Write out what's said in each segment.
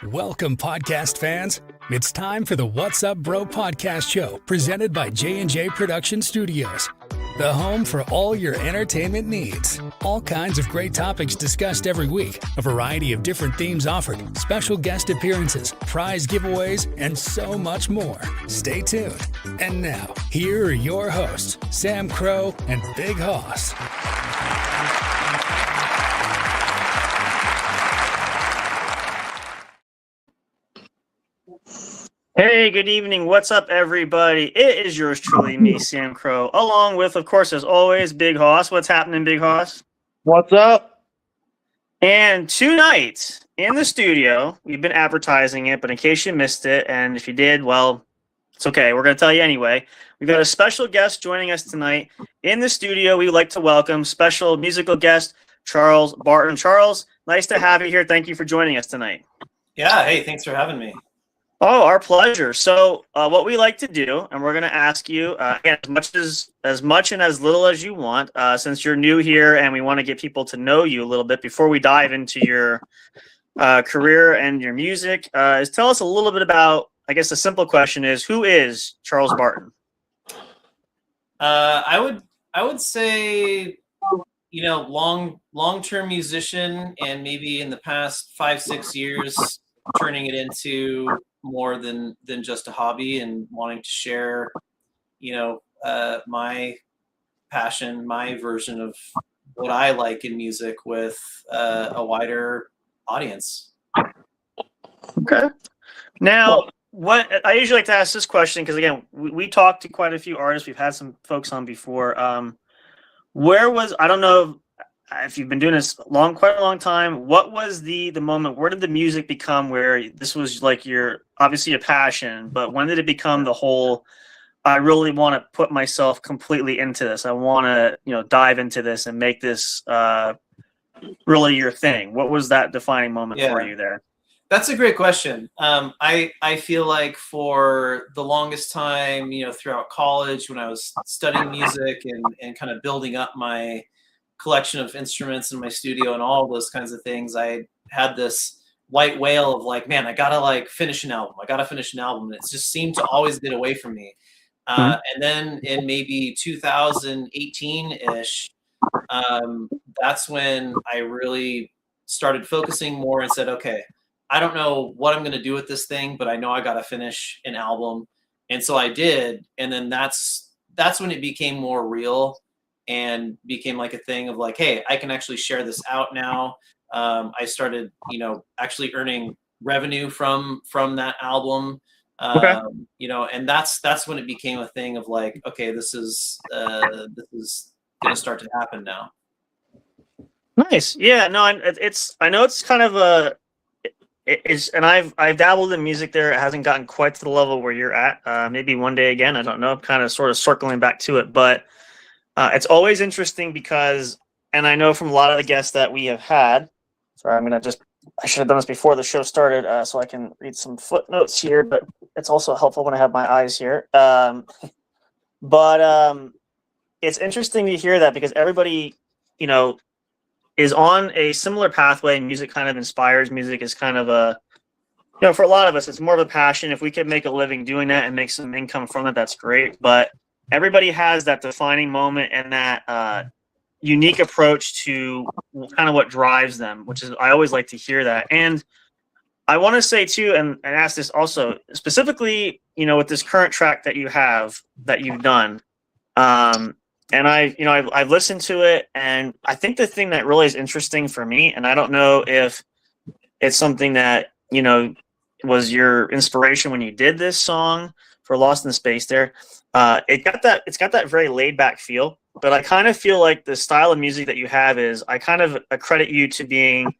Welcome, podcast fans. It's time for the What's Up Bro podcast show presented by j&j Production Studios, the home for all your entertainment needs. All kinds of great topics discussed every week, a variety of different themes offered, special guest appearances, prize giveaways, and so much more. Stay tuned. And now, here are your hosts, Sam Crow and Big Hoss. Hey, good evening. What's up, everybody? It is yours truly, me, Sam Crow, along with, of course, as always, Big Hoss. What's happening, Big Hoss? What's up? And tonight in the studio, we've been advertising it, but in case you missed it, and if you did, well, it's okay. We're going to tell you anyway. We've got a special guest joining us tonight in the studio. We would like to welcome special musical guest, Charles Barton. Charles, nice to have you here. Thank you for joining us tonight. Yeah, hey, thanks for having me. Oh, our pleasure. So what we like to do, and we're going to ask you again, as much and as little as you want, since you're new here and we want to get people to know you a little bit before we dive into your career and your music, is tell us a little bit about, I guess the simple question is, who is Charles Barton? I would say, long-term musician, and maybe in the past 5-6 years, turning it into more than just a hobby and wanting to share, my passion, my version of what I like in music with a wider audience. Okay. Now, what I usually like to ask this question, because again, we talked to quite a few artists. We've had some folks on before. I don't know if you've been doing this quite a long time, what was the moment? Where did the music become where this was like obviously a passion, but when did it become the whole, I really want to put myself completely into this. I want to, dive into this and make this really your thing. What was that defining moment for you there? That's a great question. I feel like for the longest time, throughout college, when I was studying music and kind of building up my collection of instruments in my studio and all those kinds of things, I had this white whale of like, man, I gotta finish an album. And it just seemed to always get away from me. And then in maybe 2018-ish, that's when I really started focusing more and said, okay, I don't know what I'm going to do with this thing, but I know I got to finish an album. And so I did. And then that's when it became more real and became like a thing of like, hey, I can actually share this out now. I started, actually earning revenue from that album. Okay. And that's when it became a thing of like, okay, this is going to start to happen now. Nice. Yeah, no, I know it's kind of and I've dabbled in music there. It hasn't gotten quite to the level where you're at. Maybe one day again, I don't know. I'm kind of sort of circling back to it, but it's always interesting because, and I know from a lot of the guests that we have had, sorry, I should have done this before the show started so I can read some footnotes here, but it's also helpful when I have my eyes here. But it's interesting to hear that because everybody, is on a similar pathway. Music kind of inspires. Music is kind of for a lot of us, it's more of a passion. If we could make a living doing that and make some income from it, that's great. But everybody has that defining moment and that unique approach to kind of what drives them, which is, I always like to hear that. And I want to say too, and ask this also specifically, with this current track that you've done, and I've listened to it, and I think the thing that really is interesting for me, and I don't know if it's something that, was your inspiration when you did this song for Lost in Space there. It's got that very laid back feel, but I kind of feel like the style of music that you have is, I kind of accredit you to being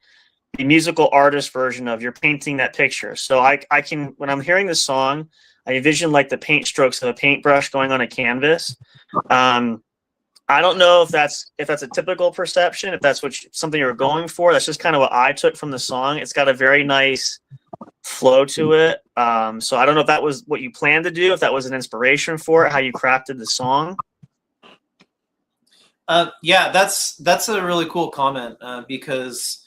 the musical artist version of, you're painting that picture. So I can, when I'm hearing this song, I envision like the paint strokes of a paintbrush going on a canvas. I don't know if that's a typical perception, if that's something you're going for. That's just kind of what I took from the song. It's got a very nice flow to it. So I don't know if that was what you planned to do, if that was an inspiration for it, how you crafted the song. Yeah, that's a really cool comment because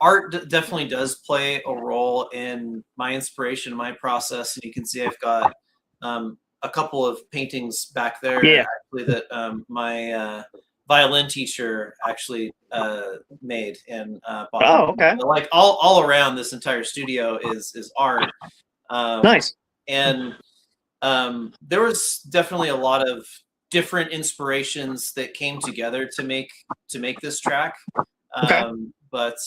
art definitely does play a role in my inspiration, my process. And you can see I've got a couple of paintings back there Yeah. actually that my violin teacher actually made and bought. Oh, okay. So, like all around this entire studio is art. Nice. And there was definitely a lot of different inspirations that came together to make this track. Okay. But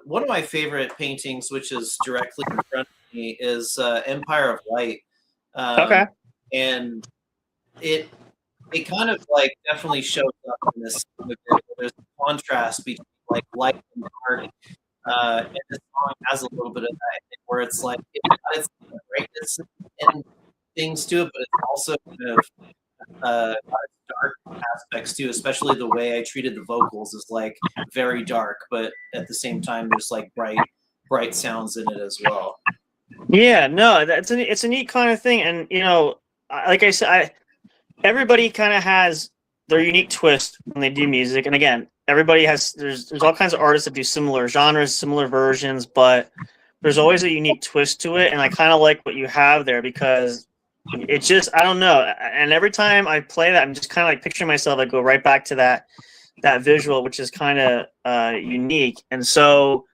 one of my favorite paintings, which is directly in front of me, is Empire of Light. Okay. And it kind of like definitely shows up in this. There's a contrast between like light and dark. And this song has a little bit of that, where it's like it's brightness and things to it, but it's also kind of dark aspects too, especially the way I treated the vocals is like very dark, but at the same time there's like bright sounds in it as well. Yeah, no, it's a neat kind of thing, and like I said, everybody kind of has their unique twist when they do music, and again, everybody has there's all kinds of artists that do similar genres, similar versions, but there's always a unique twist to it, and I kind of like what you have there because it just I don't know, and every time I play that, I'm just kind of like picturing myself. I go right back to that visual, which is kind of unique, and so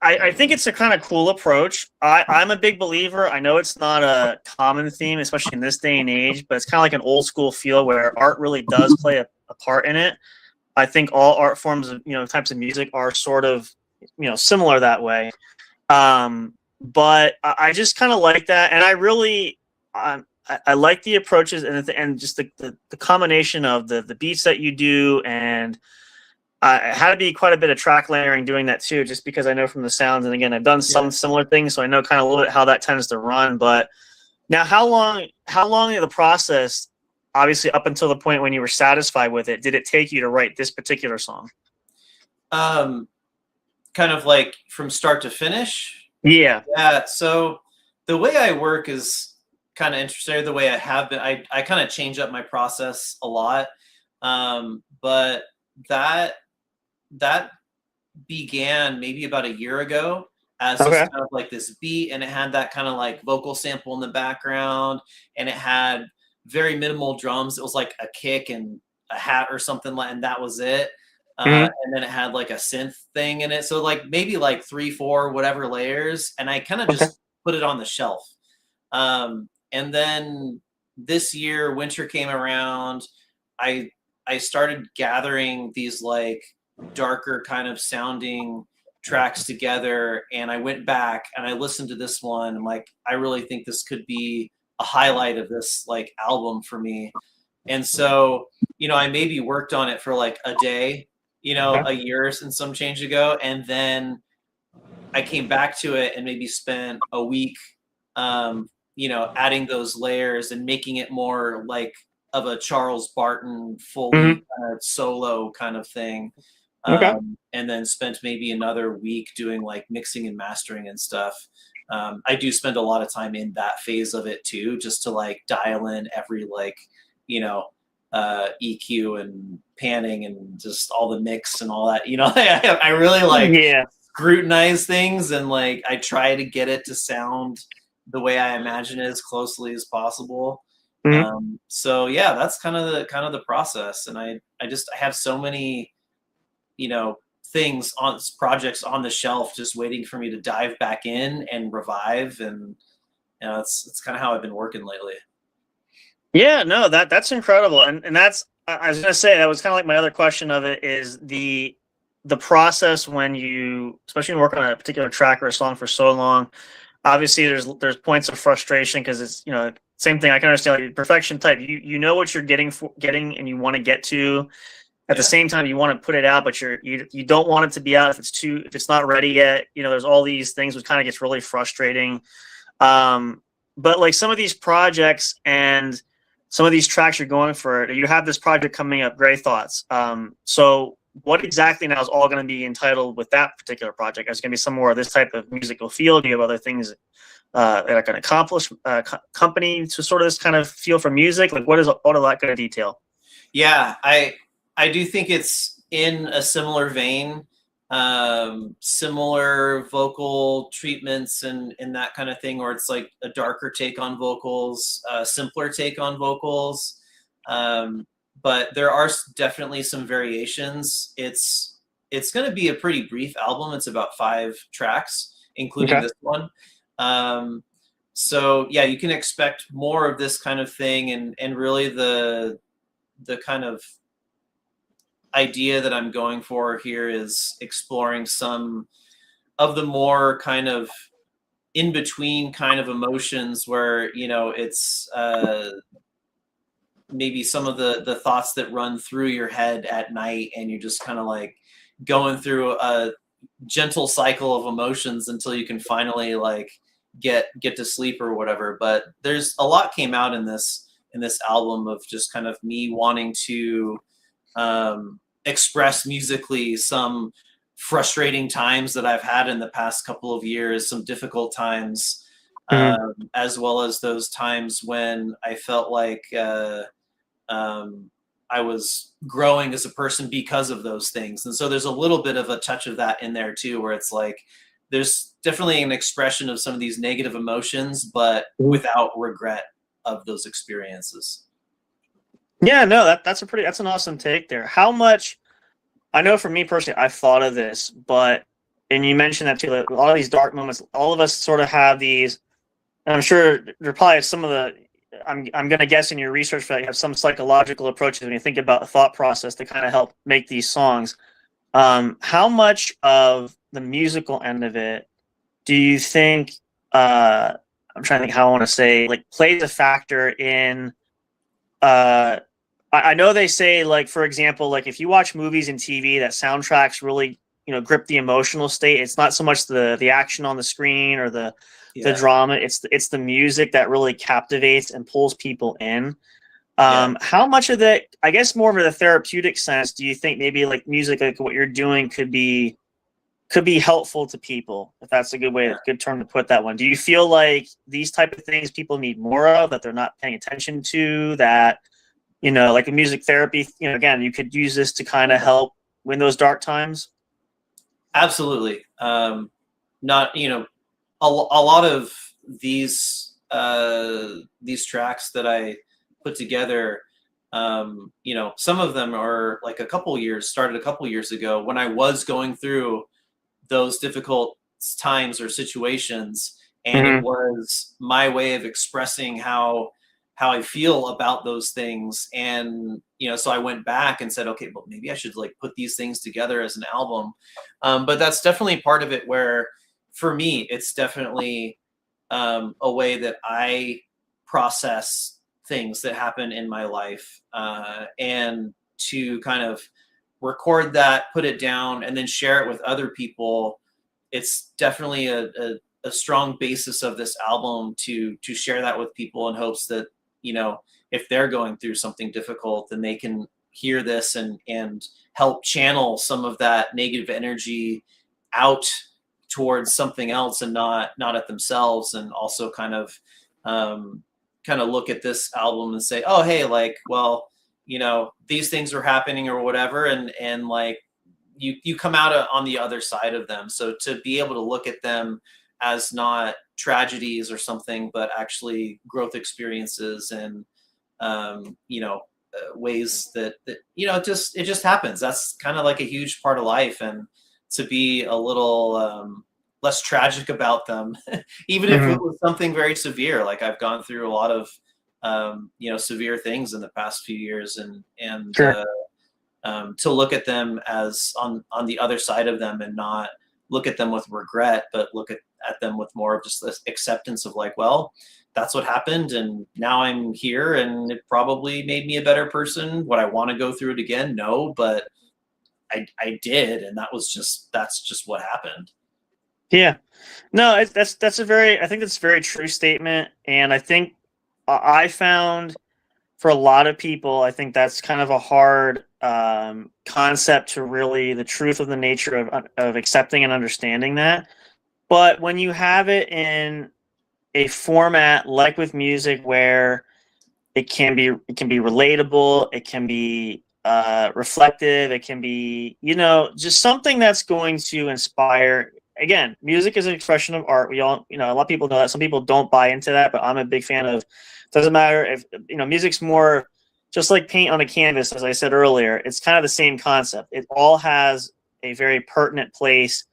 I think it's a kind of cool approach. I'm a big believer. I know it's not a common theme, especially in this day and age, but it's kind of like an old school feel where art really does play a part in it. I think all art forms of types of music are sort of similar that way. But I just kind of like that, and I really I like the approaches and just the combination of the beats that you do, and I had to be quite a bit of track layering doing that too, just because I know from the sounds. And again, I've done some similar things, so I know kind of a little bit how that tends to run. But now, how long in the process, obviously up until the point when you were satisfied with it, did it take you to write this particular song? Kind of like from start to finish. Yeah. Yeah. So the way I work is kind of interesting. The way I have been, I kind of change up my process a lot. But that began maybe about a year ago as just kind of like this beat, and it had that kind of like vocal sample in the background, and it had very minimal drums. It was like a kick and a hat or something like, and that was it. And then it had like a synth thing in it. So like maybe like 3-4 whatever layers, and I kind of just put it on the shelf. And then this year, winter came around. I started gathering these like darker kind of sounding tracks together, and I went back and I listened to this one. I'm like, I really think this could be a highlight of this like album for me. And so, I maybe worked on it for like a day, a year and some change ago. And then I came back to it and maybe spent a week, adding those layers and making it more like of a Charles Barton full solo kind of thing. And then spent maybe another week doing like mixing and mastering and stuff. I do spend a lot of time in that phase of it too, just to like dial in every like, EQ and panning and just all the mix and all that, I really like scrutinize things, and like I try to get it to sound the way I imagine it as closely as possible. So yeah, that's kind of the process. And I have so many, things on projects on the shelf just waiting for me to dive back in and revive. And it's kind of how I've been working lately. Yeah, no, that's incredible. And that's, I was going to say, that was kind of like my other question of it, is the process when you, especially when you work on a particular track or a song for so long. Obviously there's points of frustration because it's, same thing. I can understand like perfection type. You know what you're getting and you want to get to. At the same time, you want to put it out, but you don't want it to be out if it's not ready yet. There's all these things which kind of gets really frustrating. But like some of these projects and some of these tracks you're going for, you have this project coming up, Gray Thoughts. So what exactly now is all going to be entitled with that particular project? Is it going to be some more of this type of musical feel? Do you have other things that are going to accomplish company to sort of this kind of feel for music? Like what is all of that going to detail? Yeah, I do think it's in a similar vein. similar vocal treatments and that kind of thing, or it's like a darker take on vocals, simpler take on vocals. But there are definitely some variations. It's going to be a pretty brief album. It's about 5 tracks, including this one. So yeah, you can expect more of this kind of thing, and really the kind of idea that I'm going for here is exploring some of the more kind of in between kind of emotions where, you know, it's maybe some of the thoughts that run through your head at night, and you're just kind of like going through a gentle cycle of emotions until you can finally like get to sleep or whatever. But there's a lot came out in this album of just kind of me wanting to express musically some frustrating times that I've had in the past couple of years, some difficult times, as well as those times when I felt like I was growing as a person because of those things. And so there's a little bit of a touch of that in there too, where it's like there's definitely an expression of some of these negative emotions, but without regret of those experiences. Yeah, no, that's an awesome take there. How much, I know for me personally, I've thought of this, but, and you mentioned that too, like, a lot of these dark moments, all of us sort of have these, and I'm sure there probably some of the, I'm going to guess in your research for that, you have some psychological approaches when you think about the thought process to kind of help make these songs. How much of the musical end of it do you think, I'm trying to think how I want to say, like, plays a factor in, I know they say, like, for example, like if you watch movies and TV, that soundtracks really, you know, grip the emotional state. It's not so much the action on the screen or the drama. It's the music that really captivates and pulls people in. How much of that, I guess more of the therapeutic sense, do you think maybe like music, like what you're doing could be helpful to people, if that's a good term to put that one? Do you feel like these type of things people need more of, that they're not paying attention to, that, you know, like a music therapy, you know, again, you could use this to kind of help in those dark times? Absolutely. Not, you know, a lot of these tracks that I put together, you know, some of them are like started a couple years ago when I was going through those difficult times or situations, and it was my way of expressing how I feel about those things. And, you know, so I went back and said, okay, well, maybe I should like put these things together as an album. But that's definitely part of it, where for me, it's definitely a way that I process things that happen in my life, and to kind of record that, put it down, and then share it with other people. It's definitely a strong basis of this album to share that with people in hopes that, you know, if they're going through something difficult, then they can hear this and help channel some of that negative energy out towards something else and not at themselves. And also kind of look at this album and say, oh, hey, like, well, you know, these things are happening or whatever. And like, you come out on the other side of them. So to be able to look at them as not tragedies or something, but actually growth experiences and, you know, ways that, you know, it just happens. That's kind of like a huge part of life. And to be a little less tragic about them, even if it was something very severe. Like I've gone through a lot of, you know, severe things in the past few years, and Sure. To look at them as on the other side of them and not look at them with regret, but look at them with more of just this acceptance of like, well, that's what happened, and now I'm here, and it probably made me a better person. Would I want to go through it again? No, but I did, and that's just what happened. Yeah, no, I think that's a very true statement. And I think I found for a lot of people, I think that's kind of a hard concept to really, the truth of the nature of accepting and understanding that. But when you have it in a format like with music, where it can be relatable, it can be reflective. It can be, you know, just something that's going to inspire. Again, music is an expression of art. We all, you know, a lot of people know that. Some people don't buy into that, but I'm a big fan of. Doesn't matter if, you know, music's more just like paint on a canvas, as I said earlier. It's kind of the same concept. It all has a very pertinent place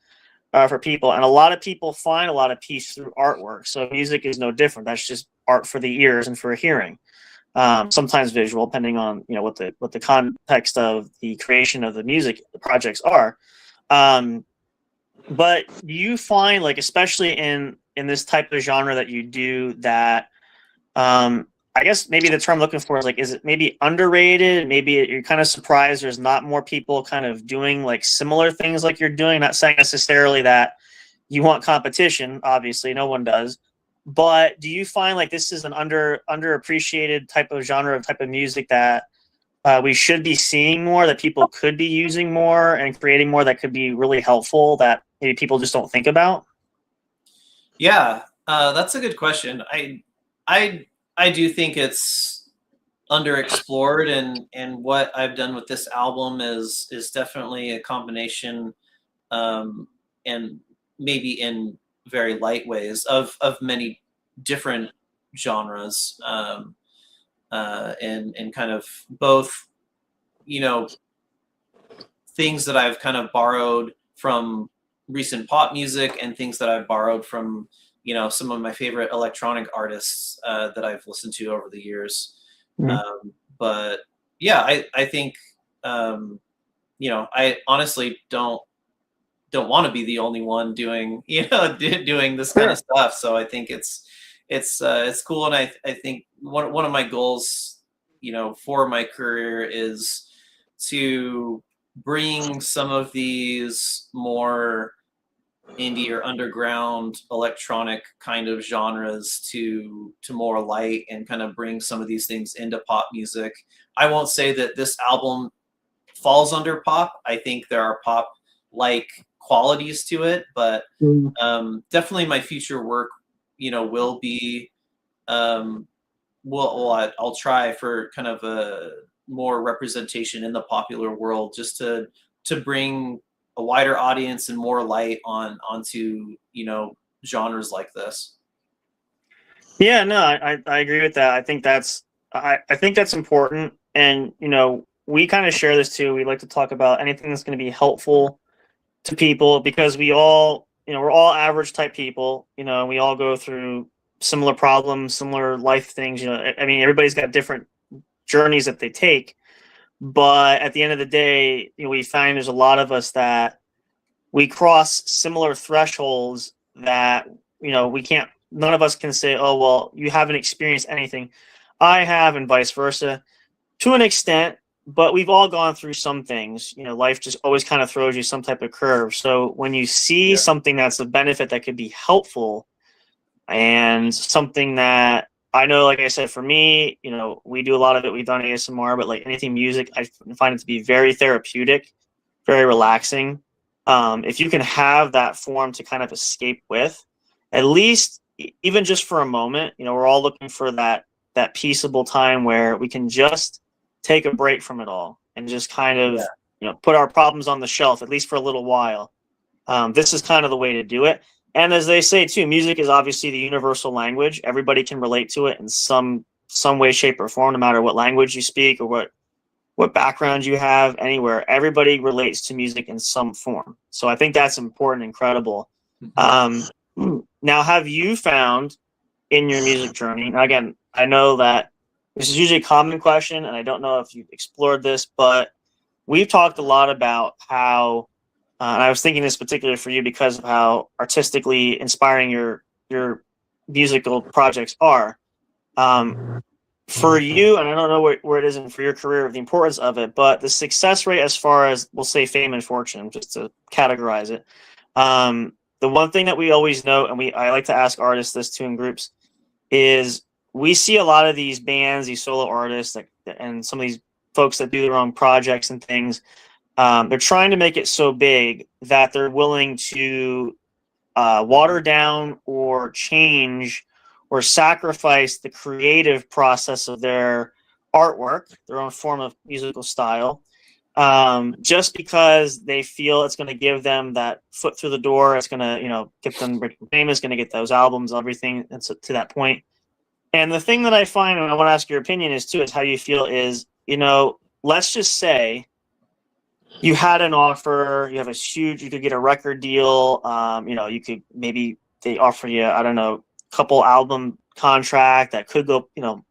for people, and a lot of people find a lot of peace through artwork. So music is no different. That's just art for the ears and for hearing. Sometimes visual, depending on, you know, what the context of the creation of the music, the projects are. But do you find, like, especially in this type of genre that you do, that I guess maybe the term I'm looking for is, like, is it maybe underrated? Maybe you're kind of surprised there's not more people kind of doing like similar things like you're doing. Not saying necessarily that you want competition. Obviously, no one does. But do you find like this is an underappreciated type of genre, type of music that we should be seeing more, that people could be using more and creating more, that could be really helpful, that maybe people just don't think about? Yeah, that's a good question. I do think it's underexplored, and what I've done with this album is definitely a combination, and maybe in very light ways of many different genres, and kind of both, you know, things that I've kind of borrowed from recent pop music and things that I've borrowed from, you know, some of my favorite electronic artists that I've listened to over the years. Mm-hmm. But yeah, I think, you know, I honestly don't want to be the only one doing, you know, doing this kind of stuff. So I think it's cool. And I think one of my goals, you know, for my career is to bring some of these more indie or underground electronic kind of genres to more light, and kind of bring some of these things into pop music. I won't say that this album falls under pop. I think there are pop like qualities to it, but definitely my future work, you know, will be, I'll try for kind of a more representation in the popular world, just to bring a wider audience and more light onto, you know, genres like this. Yeah, no, I agree with that. I think that's important. And, you know, we kind of share this too. We like to talk about anything that's going to be helpful to people, because we all, you know, we're all average type people, you know, we all go through similar problems, similar life things, you know. I mean, everybody's got different journeys that they take, but at the end of the day, you know, we find there's a lot of us that we cross similar thresholds that, you know, none of us can say, oh, well, you haven't experienced anything I have, and vice versa, to an extent. But we've all gone through some things. You know, life just always kind of throws you some type of curve. So when you see something that's a benefit that could be helpful, and something that, I know, like I said, for me, you know, we do a lot of it. We've done ASMR, but like anything music, I find it to be very therapeutic, very relaxing. If you can have that form to kind of escape with, at least even just for a moment, you know, we're all looking for that peaceable time where we can just take a break from it all and just kind of, you know, put our problems on the shelf, at least for a little while. This is kind of the way to do it. And as they say too, music is obviously the universal language. Everybody can relate to it in some way, shape, or form, no matter what language you speak or what background you have, anywhere. Everybody relates to music in some form. So I think that's important and credible. Now, have you found in your music journey, now again, I know that this is usually a common question, and I don't know if you've explored this, but we've talked a lot about how, and I was thinking this particularly for you because of how artistically inspiring your musical projects are. For you, and I don't know where it is for your career, the importance of it, but the success rate as far as, we'll say, fame and fortune, just to categorize it. The one thing that we always know, and I like to ask artists this too in groups, is we see a lot of these bands, these solo artists, and some of these folks that do their own projects and things. They're trying to make it so big that they're willing to water down or change or sacrifice the creative process of their artwork, their own form of musical style, just because they feel it's going to give them that foot through the door. It's going to, get them famous, going to get those albums, everything. And so to that point. And the thing that I find, and I want to ask your opinion is how you feel is, let's just say you had an offer, you have you could get a record deal. You could maybe they offer you, I don't know, a couple album contract that could go,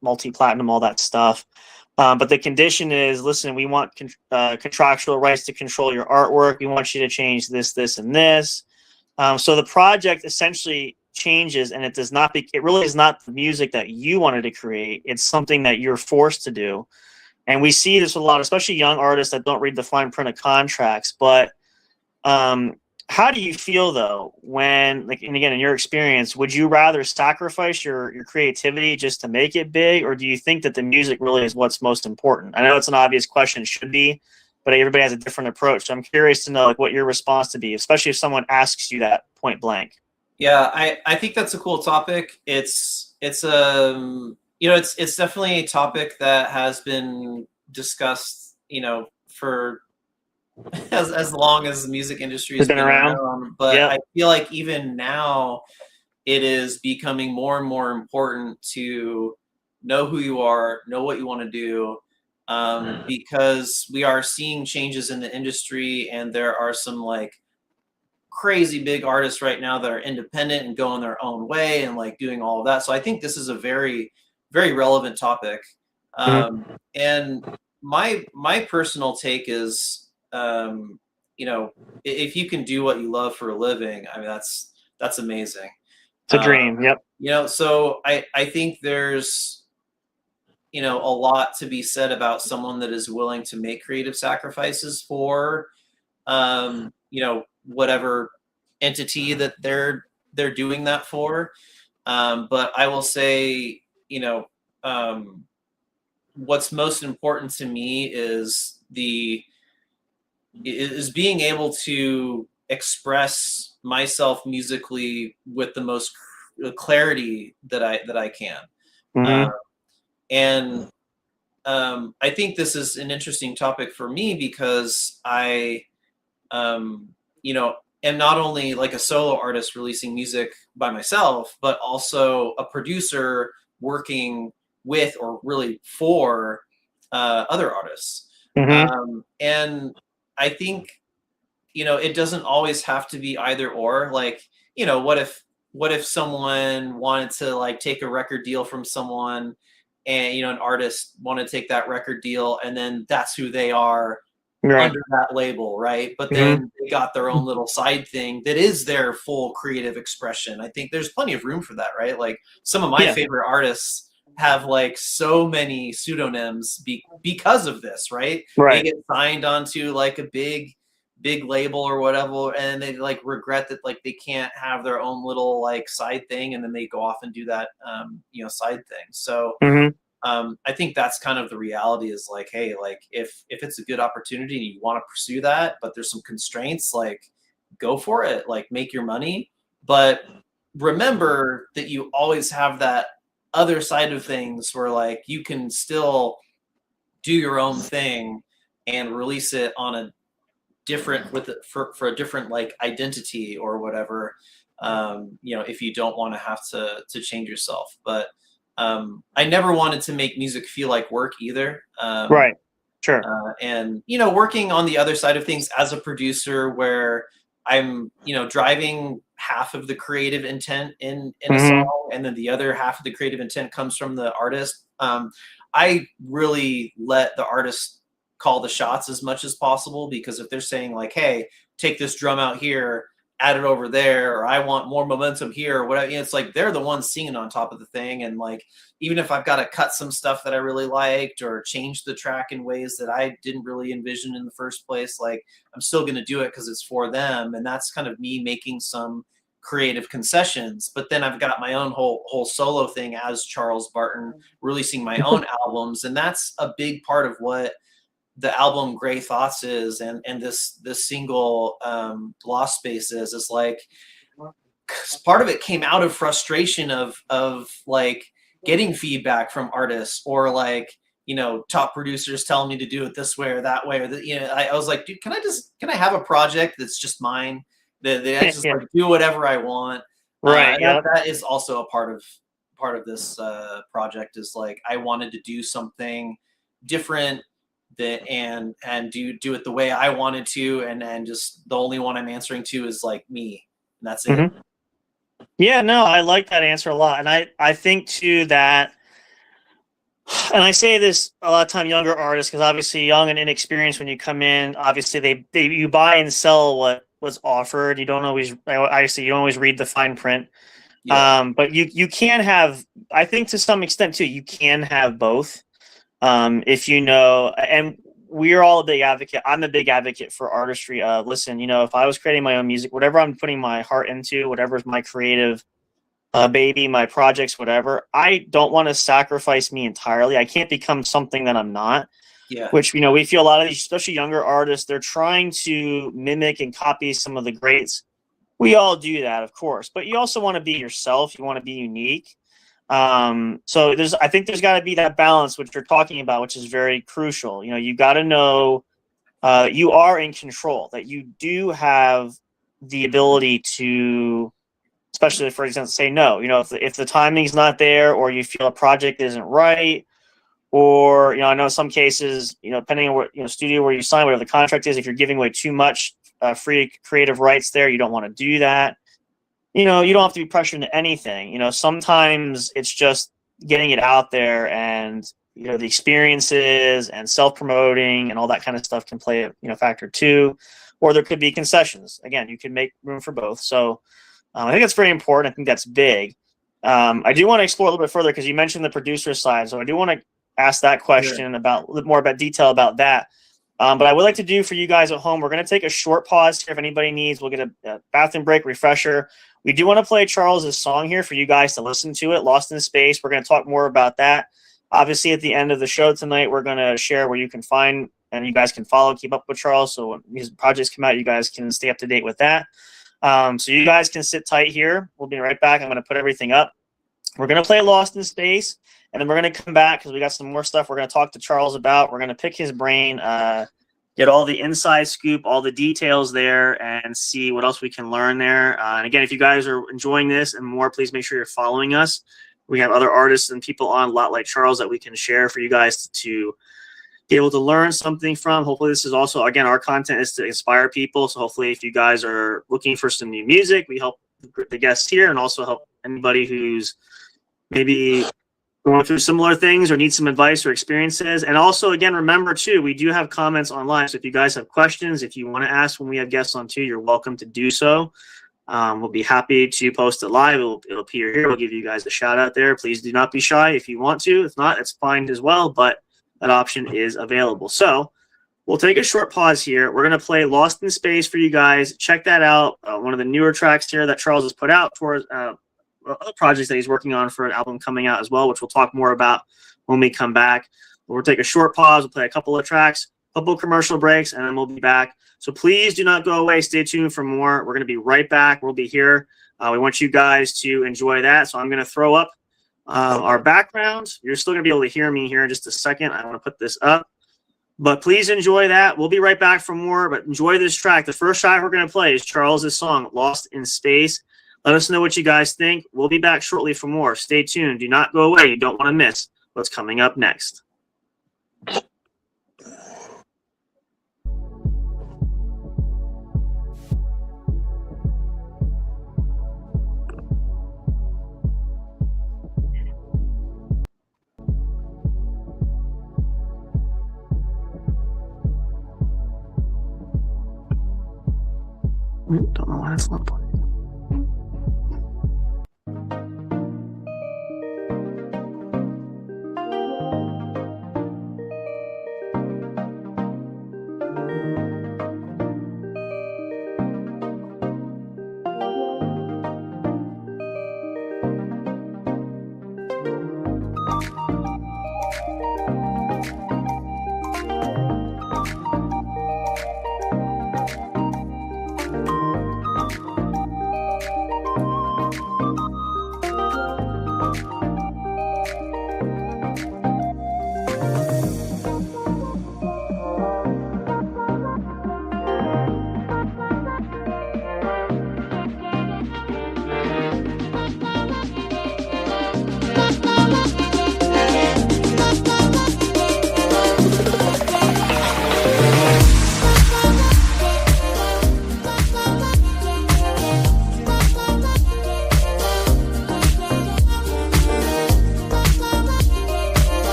multi-platinum, all that stuff. But the condition is, listen, we want contractual rights to control your artwork. We want you to change this, this, and this. So the project essentially changes, and it really is not the music that you wanted to create. It's something that you're forced to do. And we see this with a lot, especially young artists that don't read the fine print of contracts. But how do you feel though when, and again, in your experience, would you rather sacrifice your creativity just to make it big, or do you think that the music really is what's most important? I know it's an obvious question, it should be, but everybody has a different approach. So I'm curious to know what your response to be, especially if someone asks you that point blank. Yeah, I think that's a cool topic. It's definitely a topic that has been discussed, for as long as the music industry has been around. But yeah. I feel like even now it is becoming more and more important to know who you are, know what you want to do, because we are seeing changes in the industry, and there are some crazy big artists right now that are independent and going their own way and doing all of that. So I think this is a very, very relevant topic. And my personal take is, if you can do what you love for a living, I mean, that's amazing. It's a dream. Yep. So I think there's, a lot to be said about someone that is willing to make creative sacrifices for, whatever entity that they're doing that for. But I will say, what's most important to me is being able to express myself musically with the most clarity that I can. And I think this is an interesting topic for me because I, am not only a solo artist releasing music by myself, but also a producer working with or really for other artists. And I think, it doesn't always have to be either or. What if someone wanted to take a record deal from someone, and an artist wanted to take that record deal, and then that's who they are under that label, right? But then they got their own little side thing that is their full creative expression. I think there's plenty of room for that, right? Some of my favorite artists have so many pseudonyms because of this, right? They get signed onto a big label or whatever, and they regret that they can't have their own little side thing, and then they go off and do that side thing. So I think that's kind of the reality is hey, if it's a good opportunity and you want to pursue that, but there's some constraints, go for it, make your money. But remember that you always have that other side of things where you can still do your own thing and release it on a different for a different identity or whatever, if you don't want to have to change yourself. But I never wanted to make music feel like work either. Sure. And working on the other side of things as a producer, where I'm driving half of the creative intent in a song, and then the other half of the creative intent comes from the artist. I really let the artist call the shots as much as possible, because if they're saying hey, take this drum out here, add it over there, or I want more momentum here, or whatever, it's they're the ones singing on top of the thing. And even if I've got to cut some stuff that I really liked or change the track in ways that I didn't really envision in the first place, I'm still going to do it because it's for them. And that's kind of me making some creative concessions. But then I've got my own whole solo thing as Charles Barton, releasing my own albums. And that's a big part of what the album Gray Thoughts is, and this single Lost Space is part of it came out of frustration of getting feedback from artists, or top producers telling me to do it this way or that way, or I was like, dude, can I have a project that's just mine, that I just like do whatever I want. Right. Yeah. That is also a part of this project, is like, I wanted to do something different and do it the way I wanted to, and just the only one I'm answering to is like me, and that's it. Mm-hmm. Yeah, no, I like that answer a lot. And I think too that, and I say this a lot of time, younger artists, because obviously young and inexperienced, when you come in, obviously you buy and sell what was offered. You don't always read the fine print. Yeah. But you can have, I think to some extent too, you can have both. If and we're all a big advocate. I'm a big advocate for artistry. Listen, if I was creating my own music, whatever I'm putting my heart into, whatever's my creative baby, my projects, whatever, I don't want to sacrifice me entirely. I can't become something that I'm not. Yeah. Which, we feel a lot of these, especially younger artists, they're trying to mimic and copy some of the greats. We all do that, of course, but you also want to be yourself. You want to be unique. So I think there's got to be that balance, which you're talking about, which is very crucial. You got to know you are in control, that you do have the ability to, especially for example, say no. If the timing's not there, or you feel a project isn't right, or I know some cases, depending on what studio where you sign, whatever the contract is, if you're giving away too much free creative rights there, you don't want to do that. You don't have to be pressured into anything. Sometimes it's just getting it out there, and the experiences and self-promoting and all that kind of stuff can play a factor too. Or there could be concessions. Again, you can make room for both. So I think that's very important. I think that's big. I do want to explore a little bit further, because you mentioned the producer side. So I do want to ask that question about a little more about detail about that. But I would like to do for you guys at home, we're going to take a short pause here. If anybody needs, we'll get a bathroom break, refresher. We do want to play Charles's song here for you guys to listen to it, Lost in Space. We're going to talk more about that. Obviously, at the end of the show tonight, we're going to share where you can find and you guys can follow, keep up with Charles. So when these projects come out, you guys can stay up to date with that. So you guys can sit tight here. We'll be right back. I'm going to put everything up. We're going to play Lost in Space, and then we're going to come back because we got some more stuff we're going to talk to Charles about. We're going to pick his brain, get all the inside scoop, all the details there, and see what else we can learn there. And again, if you guys are enjoying this and more, please make sure you're following us. We have other artists and people on, a lot like Charles, that we can share for you guys to be able to learn something from. Hopefully this is also, again, our content is to inspire people. So hopefully if you guys are looking for some new music, we help the guests here, and also help anybody who's maybe going through similar things or need some advice or experiences. And also, again, remember too, we do have comments online. So if you guys have questions, if you want to ask when we have guests on too, you're welcome to do so. We'll be happy to post it live. It'll appear here. We'll give you guys a shout out there. Please do not be shy if you want to. If not, it's fine as well, but that option is available. So we'll take a short pause here. We're going to play Lost in Space for you guys. Check that out. One of the newer tracks here that Charles has put out for projects that he's working on for an album coming out as well, which we'll talk more about when we come back. We'll take a short pause. We'll play a couple of tracks, a couple of commercial breaks, and then we'll be back. So please do not go away. Stay tuned for more. We're going to be right back. We'll be here. We want you guys to enjoy that. So I'm going to throw up our background. You're still going to be able to hear me here in just a second. I want to put this up. But please enjoy that. We'll be right back for more, but enjoy this track. The first track we're going to play is Charles's song, Lost in Space. Let us know what you guys think. We'll be back shortly for more. Stay tuned. Do not go away. You don't want to miss what's coming up next. Don't know why it's not playing.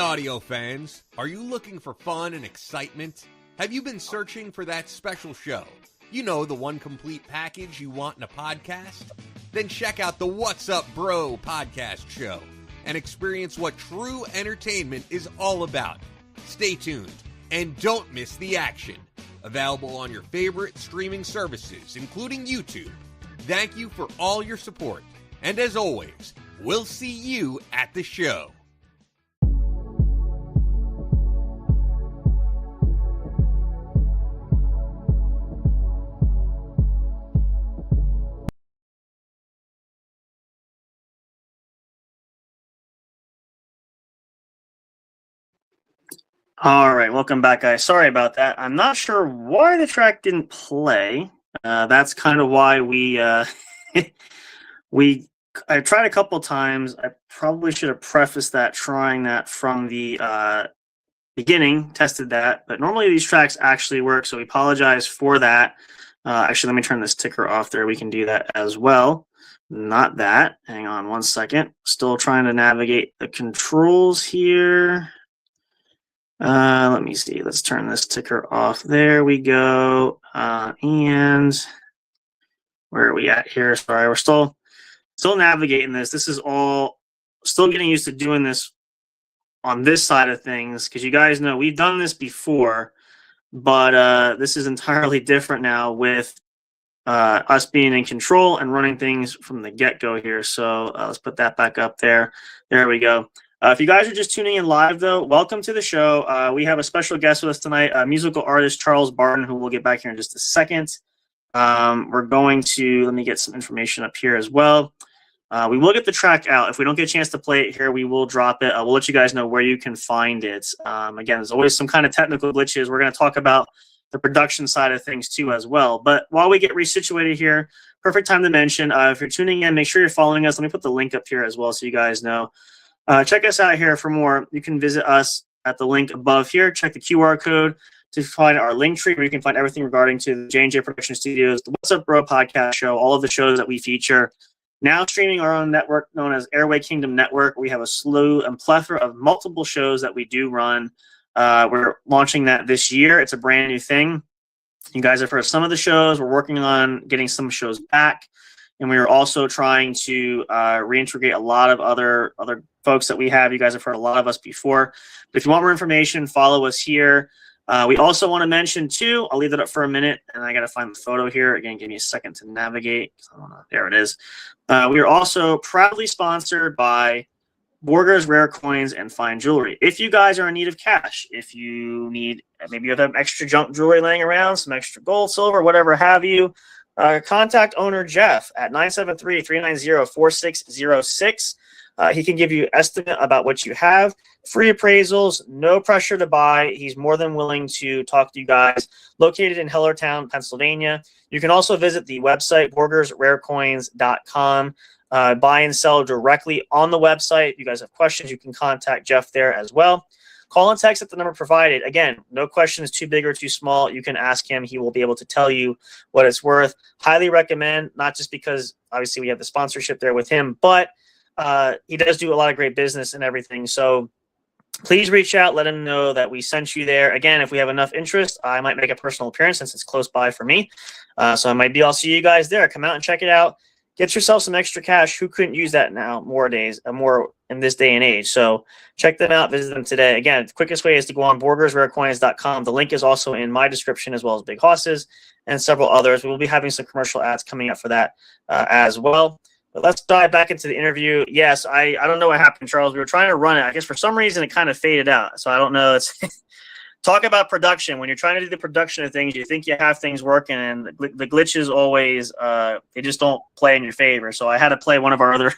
audio fans, are you looking for fun and excitement? Have you been searching for that special show? You know, the one complete package you want in a podcast? Then check out the What's Up Bro podcast show and experience what true entertainment is all about. Stay tuned and don't miss the action. Available on your favorite streaming services, including YouTube. Thank you for all your support. And as always, we'll see you at the show. All right, welcome back, guys. Sorry about that. I'm not sure why the track didn't play. That's kind of why we I tried a couple times. I probably should have prefaced that trying that from the beginning, tested that. But normally these tracks actually work, so we apologize for that. Actually, let me turn this ticker off there. We can do that as well. Not that. Hang on one second. Still trying to navigate the controls here. Let me see. Let's turn this ticker off. There we go. And where are we at here? Sorry, we're still navigating this. This is all still getting used to doing this on this side of things, because you guys know we've done this before, but this is entirely different now with us being in control and running things from the get-go here. So let's put that back up there. There we go. If you guys are just tuning in live, though, welcome to the show. We have a special guest with us tonight, musical artist Charles Barton, who we'll get back here in just a second. We're going to, let me get some information up here as well. We will get the track out. If we don't get a chance to play it here, we will drop it. We'll let you guys know where you can find it. Again, there's always some kind of technical glitches. We're going to talk about the production side of things too as well. But while we get resituated here, perfect time to mention, if you're tuning in, make sure you're following us. Let me put the link up here as well so you guys know. Check us out here for more. You can visit us at the link above here. Check the QR code to find our link tree where you can find everything regarding to the J&J Production Studios, the What's Up Bro podcast show, all of the shows that we feature. Now streaming our own network known as Airway Kingdom Network. We have a slew and plethora of multiple shows that we do run. We're launching that this year. It's a brand new thing. You guys have heard some of the shows. We're working on getting some shows back. And we are also trying to reintegrate a lot of other folks that we have. You guys have heard a lot of us before. But if you want more information, follow us here. We also want to mention, too, I'll leave that up for a minute, and I got to find the photo here. Again, give me a second to navigate. There it is. We are also proudly sponsored by Borger's Rare Coins and Fine Jewelry. If you guys are in need of cash, if you need, maybe you have extra junk jewelry laying around, some extra gold, silver, whatever have you, contact owner Jeff at 973-390-4606. He can give you an estimate about what you have. Free appraisals, no pressure to buy. He's more than willing to talk to you guys. Located in Hellertown, Pennsylvania. You can also visit the website, borgersrarecoins.com. Buy and sell directly on the website. If you guys have questions, you can contact Jeff there as well. Call and text at the number provided. Again, no question is too big or too small. You can ask him. He will be able to tell you what it's worth. Highly recommend, not just because obviously we have the sponsorship there with him, but he does do a lot of great business and everything. So please reach out. Let him know that we sent you there. Again, if we have enough interest, I might make a personal appearance since it's close by for me. So I'll see you guys there. Come out and check it out. Get yourself some extra cash. Who couldn't use that now more in this day and age? So check them out. Visit them today. Again, the quickest way is to go on borgersrarecoins.com. The link is also in my description, as well as Big Hosses and several others. We will be having some commercial ads coming up for that as well. But let's dive back into the interview. Yes, I don't know what happened, Charles. We were trying to run it. I guess for some reason it kind of faded out. So I don't know. It's talk about production. When you're trying to do the production of things, you think you have things working, and the glitches always they just don't play in your favor. So I had to play one of our other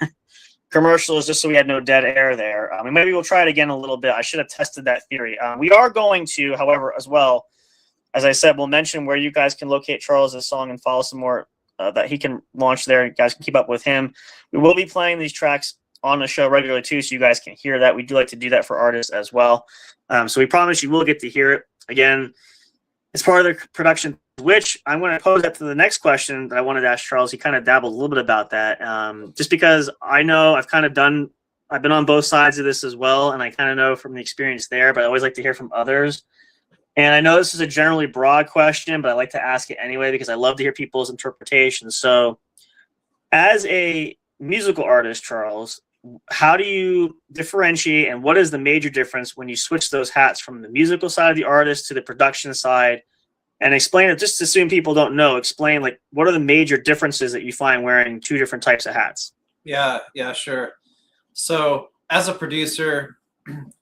commercials just so we had no dead air there. Maybe we'll try it again a little bit. I should have tested that theory. We are going to, however, as well, as I said, we'll mention where you guys can locate Charles' song and follow some more that he can launch there. You guys can keep up with him. We will be playing these tracks on the show regularly too, so you guys can hear that. We do like to do that for artists as well. So we promise you will get to hear it. Again, it's part of the production, which I'm going to pose that to the next question that I wanted to ask Charles. He kind of dabbled a little bit about that, just because I know I've kind of done I've been on both sides of this as well, and I kind of know from the experience there, but I always like to hear from others. And I know this is a generally broad question, but I like to ask it anyway because I love to hear people's interpretations. So, as a musical artist, Charles, how do you differentiate, and what is the major difference when you switch those hats from the musical side of the artist to the production side? And explain it, just assume people don't know, explain like what are the major differences that you find wearing two different types of hats? Yeah, sure. So as a producer,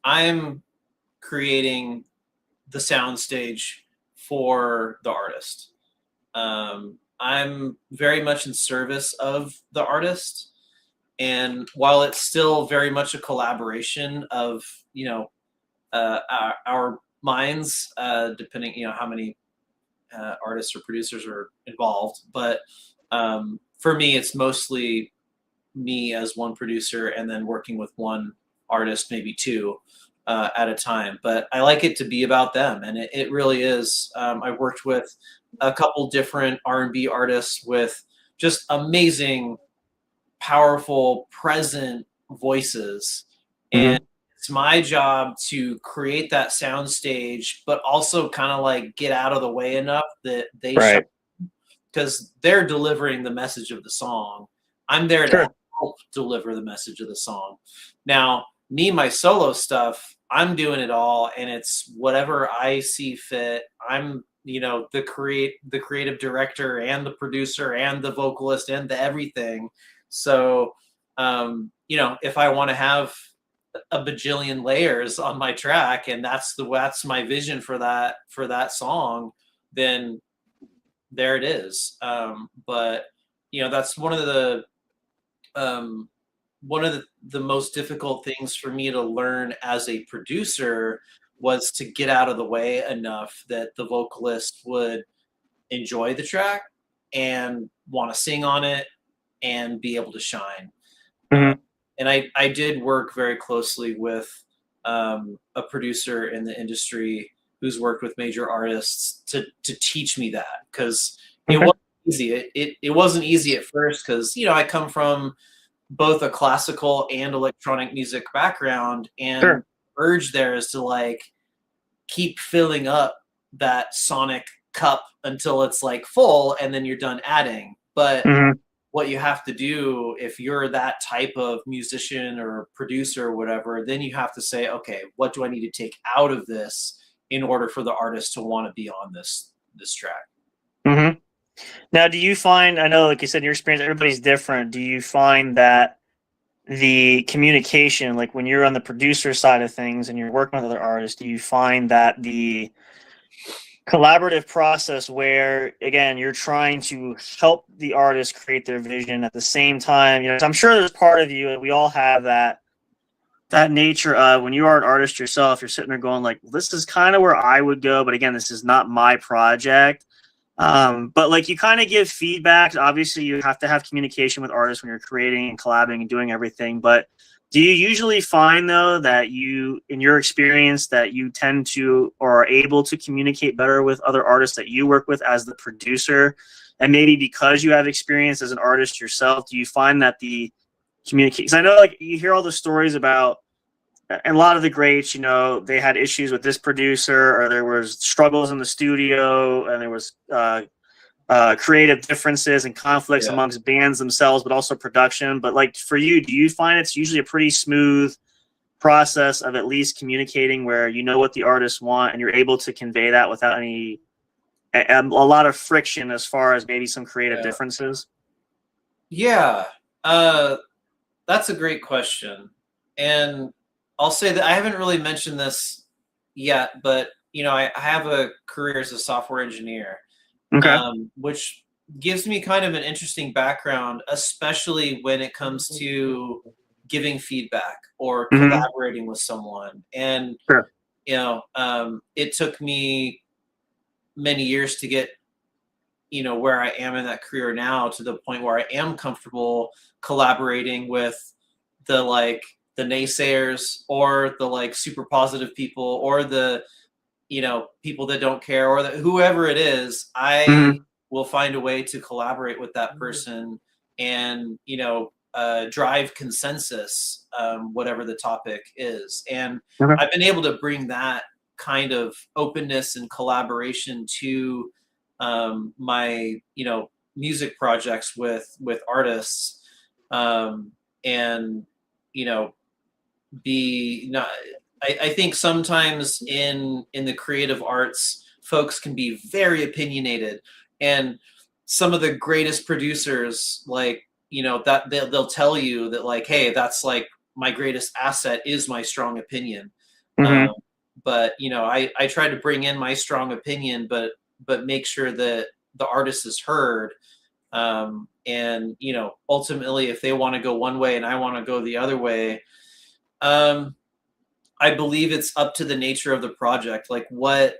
I'm creating the soundstage for the artist. I'm very much in service of the artist. And while it's still very much a collaboration of, our minds, depending, how many artists or producers are involved. But for me, it's mostly me as one producer and then working with one artist, maybe two at a time. But I like it to be about them. And it really is. I worked with a couple different R&B artists with just amazing, powerful, present voices. Mm-hmm. And it's my job to create that sound stage, but also kind of like get out of the way enough that they Right. because they're delivering the message of the song. I'm there to help deliver the message of the song. Now, me, my solo stuff, I'm doing it all, and it's whatever I see fit. I'm, the creative director and the producer and the vocalist and the everything. So, if I want to have a bajillion layers on my track and that's my vision for that song, then there it is. But that's one of the most difficult things for me to learn as a producer was to get out of the way enough that the vocalist would enjoy the track and want to sing on it and be able to shine. Mm-hmm. And I did work very closely with a producer in the industry who's worked with major artists to teach me that, because it wasn't easy. It wasn't easy at first because, I come from both a classical and electronic music background, and the urge there is to like keep filling up that sonic cup until it's like full and then you're done adding. But what you have to do if you're that type of musician or producer or whatever, then you have to say, okay, what do I need to take out of this in order for the artist to want to be on this track? Mm-hmm. Now, do you find, I know, like you said, in your experience, everybody's different. Do you find that the communication, like when you're on the producer side of things and you're working with other artists, do you find that the collaborative process where, again, you're trying to help the artist create their vision at the same time, I'm sure there's part of you, and we all have that nature of when you are an artist yourself, you're sitting there going like, this is kind of where I would go, but again, this is not my project. But like you kind of give feedback. Obviously, you have to have communication with artists when you're creating and collabing and doing everything. But do you usually find, though, that you, in your experience, that you tend to or are able to communicate better with other artists that you work with as the producer? And maybe because you have experience as an artist yourself, do you find that the communicate? Because I know, like, you hear all the stories about, and a lot of the greats, they had issues with this producer, or there was struggles in the studio, and there was creative differences and conflicts amongst bands themselves, but also production. But like for you, do you find it's usually a pretty smooth process of at least communicating where you know what the artists want and you're able to convey that without a lot of friction as far as maybe some creative differences? Yeah, that's a great question. And I'll say that I haven't really mentioned this yet, but I have a career as a software engineer, which gives me kind of an interesting background, especially when it comes to giving feedback or collaborating with someone. And it took me many years to get where I am in that career now, to the point where I am comfortable collaborating with the naysayers, or the super positive people, or the people that don't care, or whoever it is. I will find a way to collaborate with that person and drive consensus, whatever the topic is. And Okay. I've been able to bring that kind of openness and collaboration to my, music projects with artists, and, be not. I think sometimes in the creative arts, folks can be very opinionated, and some of the greatest producers, like, that they'll tell you that, like, hey, that's like my greatest asset is my strong opinion. Mhm. But I try to bring in my strong opinion, but make sure that the artist is heard. And ultimately, if they want to go one way and I want to go the other way, I believe it's up to the nature of the project. Like, what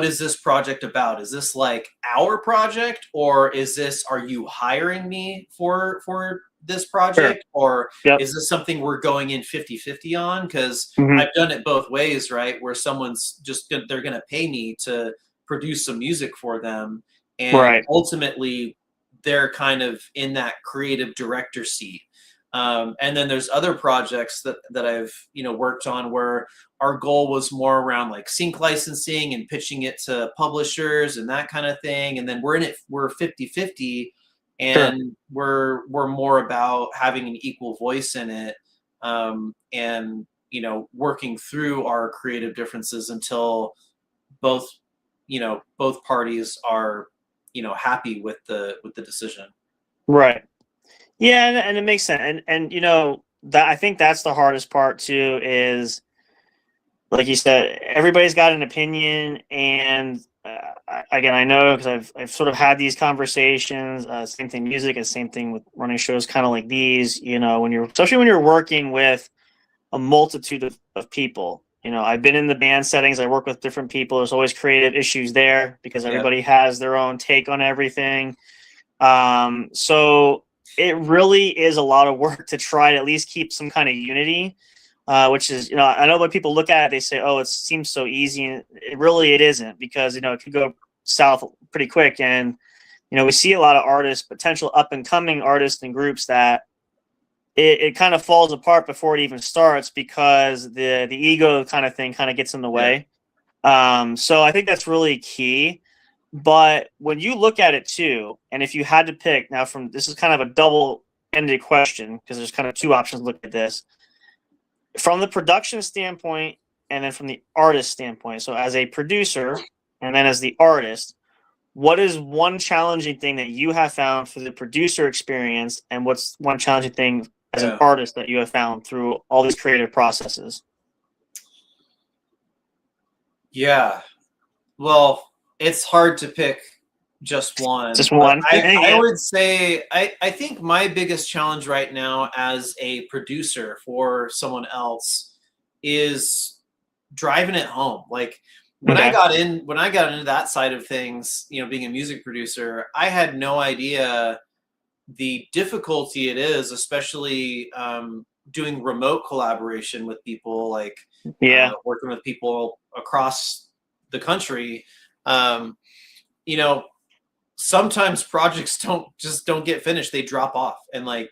is this project about? Is this like our project, or are you hiring me for this project? Or Yep. is this something we're going in 50-50 on? Because Mhm. I've done it both ways, right? Where someone's they're going to pay me to produce some music for them. And Right. ultimately they're kind of in that creative director seat. And then there's other projects that I've worked on where our goal was more around like sync licensing and pitching it to publishers and that kind of thing. And then we're 50-50, and we're more about having an equal voice in it, and working through our creative differences until both both parties are happy with the decision. Right. Yeah, and it makes sense. And that I think that's the hardest part too, is like you said, everybody's got an opinion, and again, I know because I've sort of had these conversations. Same thing, music, and same thing with running shows, kind of like these. Especially when you're working with a multitude of people. I've been in the band settings. I work with different people. There's always creative issues there because everybody has their own take on everything. So it really is a lot of work to try to at least keep some kind of unity, which is, I know when people look at it, they say, oh, it seems so easy. And it isn't, because, it could go south pretty quick. And, we see a lot of artists, potential up and coming artists and groups, that it kind of falls apart before it even starts because the ego kind of thing kind of gets in the way. So I think that's really key. But when you look at it too, and if you had to pick now, this is kind of a double-ended question because there's kind of two options to look at this. From the production standpoint and then from the artist standpoint. So as a producer and then as the artist, what is one challenging thing that you have found for the producer experience, and what's one challenging thing as an artist that you have found through all these creative processes? Yeah. Well, it's hard to pick just one. Just one. I would say I think my biggest challenge right now as a producer for someone else is driving it home. Like when I got into that side of things, being a music producer, I had no idea the difficulty it is, especially doing remote collaboration with people, like working with people across the country. Sometimes projects don't get finished. They drop off. And like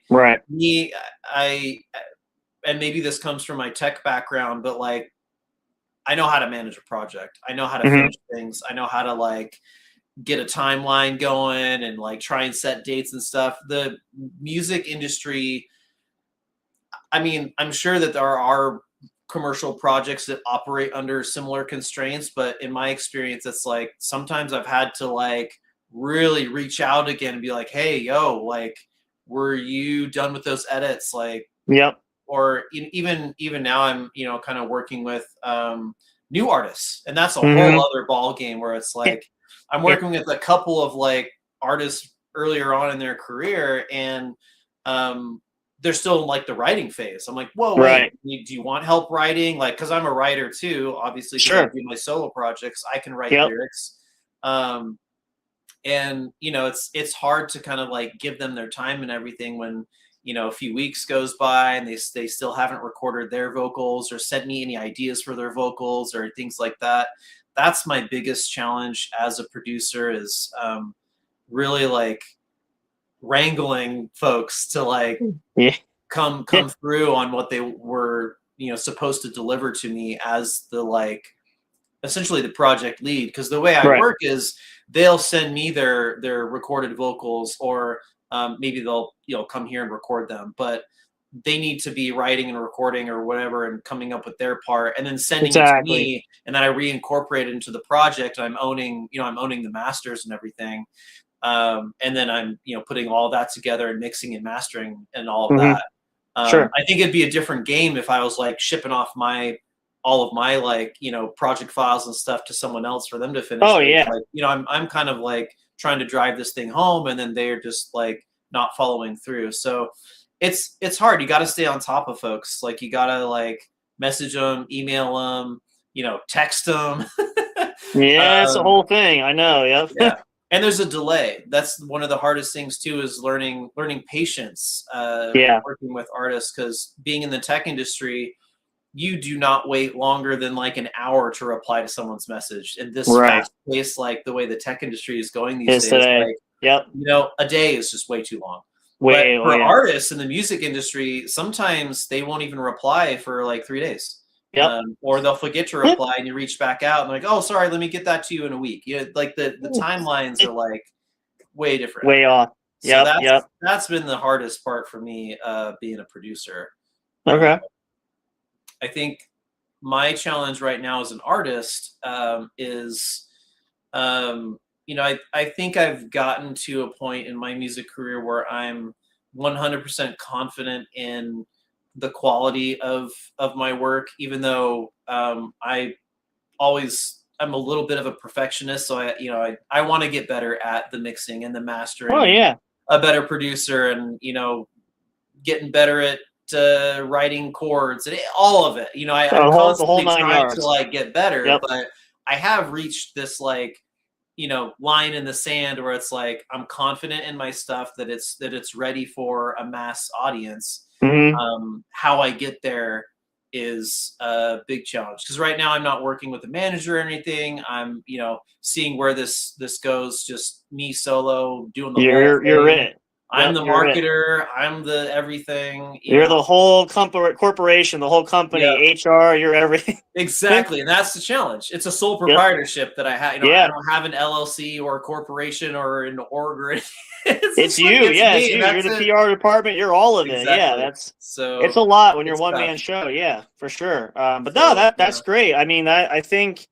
me, and maybe this comes from my tech background, but like, I know how to manage a project. I know how to finish things. I know how to like get a timeline going and like try and set dates and stuff. The music industry, I mean, I'm sure that there are commercial projects that operate under similar constraints, but in my experience, it's like sometimes I've had to like really reach out again and be like, hey, yo, like, were you done with those edits? Like, or even now I'm, kind of working with new artists, and that's a whole other ball game where it's like I'm working with a couple of like artists earlier on in their career, and they're still in like the writing phase. I'm like, whoa, wait, do you want help writing? Like, because I'm a writer too, obviously. I do my solo projects. I can write lyrics, and it's hard to kind of like give them their time and everything when a few weeks goes by and they still haven't recorded their vocals or sent me any ideas for their vocals or things like that. That's my biggest challenge as a producer, is really like wrangling folks to like come through on what they were, supposed to deliver to me as the like essentially the project lead. Because the way I work is they'll send me their recorded vocals, or maybe they'll come here and record them, but they need to be writing and recording or whatever and coming up with their part and then sending it to me, and then I reincorporate it into the project, and I'm owning the masters and everything. And then I'm, putting all that together and mixing and mastering and all of that. I think it'd be a different game if I was like shipping off all of my like, project files and stuff to someone else for them to finish. Like, I'm kind of like trying to drive this thing home, and then they're just like not following through. So it's hard. You got to stay on top of folks. Like you got to like message them, email them, text them. It's the whole thing. I know. Yep. Yeah. And there's a delay. That's one of the hardest things too, is learning patience, working with artists, because being in the tech industry, you do not wait longer than like an hour to reply to someone's message. In this fast pace, like the way the tech industry is going these days, today. Like, a day is just way too long. But for artists in the music industry, sometimes they won't even reply for like 3 days. Or they'll forget to reply, and you reach back out and like, oh, sorry, let me get that to you in a week. Like the timelines are like way different, way off. So that's been the hardest part for me, being a producer. Okay. I think my challenge right now as an artist is, I think I've gotten to a point in my music career where I'm 100% confident in the quality of my work, even though I'm a little bit of a perfectionist. So I want to get better at the mixing and the mastering. Oh yeah. A better producer, and getting better at writing chords and all of it. I'm constantly trying to like get better, but I have reached this like line in the sand where it's like I'm confident in my stuff that it's ready for a mass audience. How I get there is a big challenge, because right now I'm not working with a manager or anything. I'm seeing where this goes, just me solo doing the whole thing. You're in it. I'm the marketer. I'm the everything. You're the whole corporation, the whole company, HR. You're everything. Exactly, and that's the challenge. It's a sole proprietorship that I have. I don't have an LLC or a corporation or an org or anything. It's you. It's you. You're the PR department. You're all of it. Yeah, it's a lot when you're one man show. Yeah, for sure. But no, that's great. I mean, I think,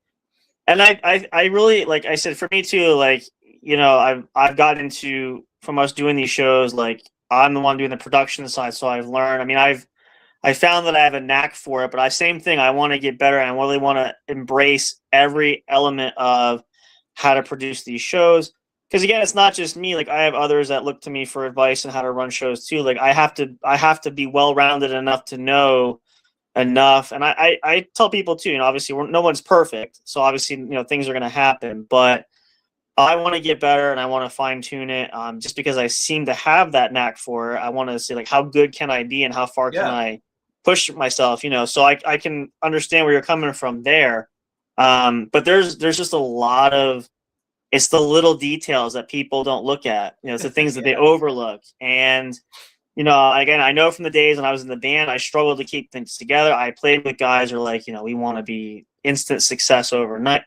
and I really, like I said, for me too, like I've gotten into, from us doing these shows, like I'm the one doing the production side, so I've learned. I mean, I found that I have a knack for it, but same thing. I want to get better, and I really want to embrace every element of how to produce these shows. Because again, it's not just me. Like I have others that look to me for advice on how to run shows too. Like I have to be well-rounded enough to know enough. And I tell people too. Obviously, no one's perfect, so obviously things are going to happen, but I want to get better, and I want to fine tune it. Just because I seem to have that knack for it, I want to see like how good can I be and how far can I push myself. So I can understand where you're coming from there. But there's just a lot of, it's the little details that people don't look at. It's the things that they overlook. And again, I know from the days when I was in the band, I struggled to keep things together. I played with guys who are like, we want to be instant success overnight.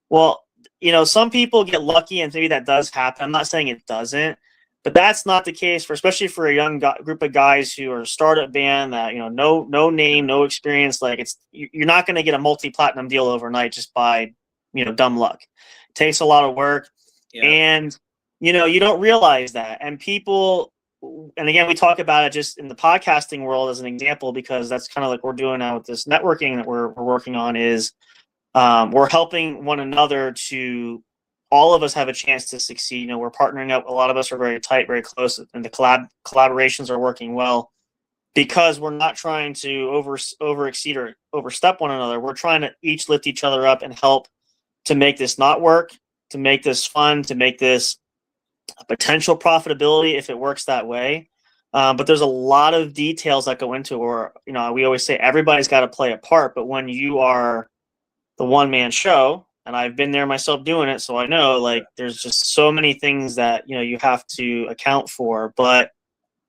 Well, some people get lucky, and maybe that does happen. I'm not saying it doesn't, but that's not the case especially for a young group of guys who are a startup band that, no name, no experience. Like you're not going to get a multi-platinum deal overnight just by, dumb luck. It takes a lot of work, and, you don't realize that. And people, and again, we talk about it just in the podcasting world as an example, because that's kind of like we're doing now with this networking that we're working on is, we're helping one another to, all of us have a chance to succeed. We're partnering up. A lot of us are very tight, very close, and the collaborations are working well, because we're not trying to over exceed or overstep one another. We're trying to each lift each other up and help to make this not work, to make this fun, to make this a potential profitability if it works that way. But there's a lot of details that go into it, or, we always say everybody's got to play a part, but when you are the one-man show, and I've been there myself doing it, so I know like there's just so many things that you have to account for. But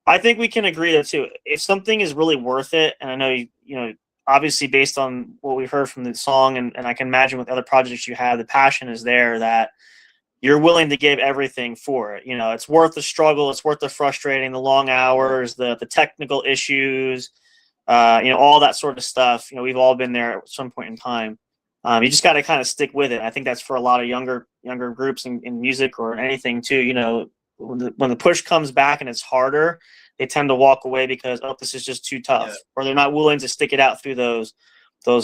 I think we can agree that too. If something is really worth it, and I know obviously based on what we heard from the song, and I can imagine with other projects you have, the passion is there that you're willing to give everything for it. It's worth the struggle, it's worth the frustrating, the long hours, the technical issues, all that sort of stuff. We've all been there at some point in time. You just got to kind of stick with it. I think that's for a lot of younger groups in music or anything too. When the push comes back and it's harder, they tend to walk away because, oh, this is just too tough, or they're not willing to stick it out through those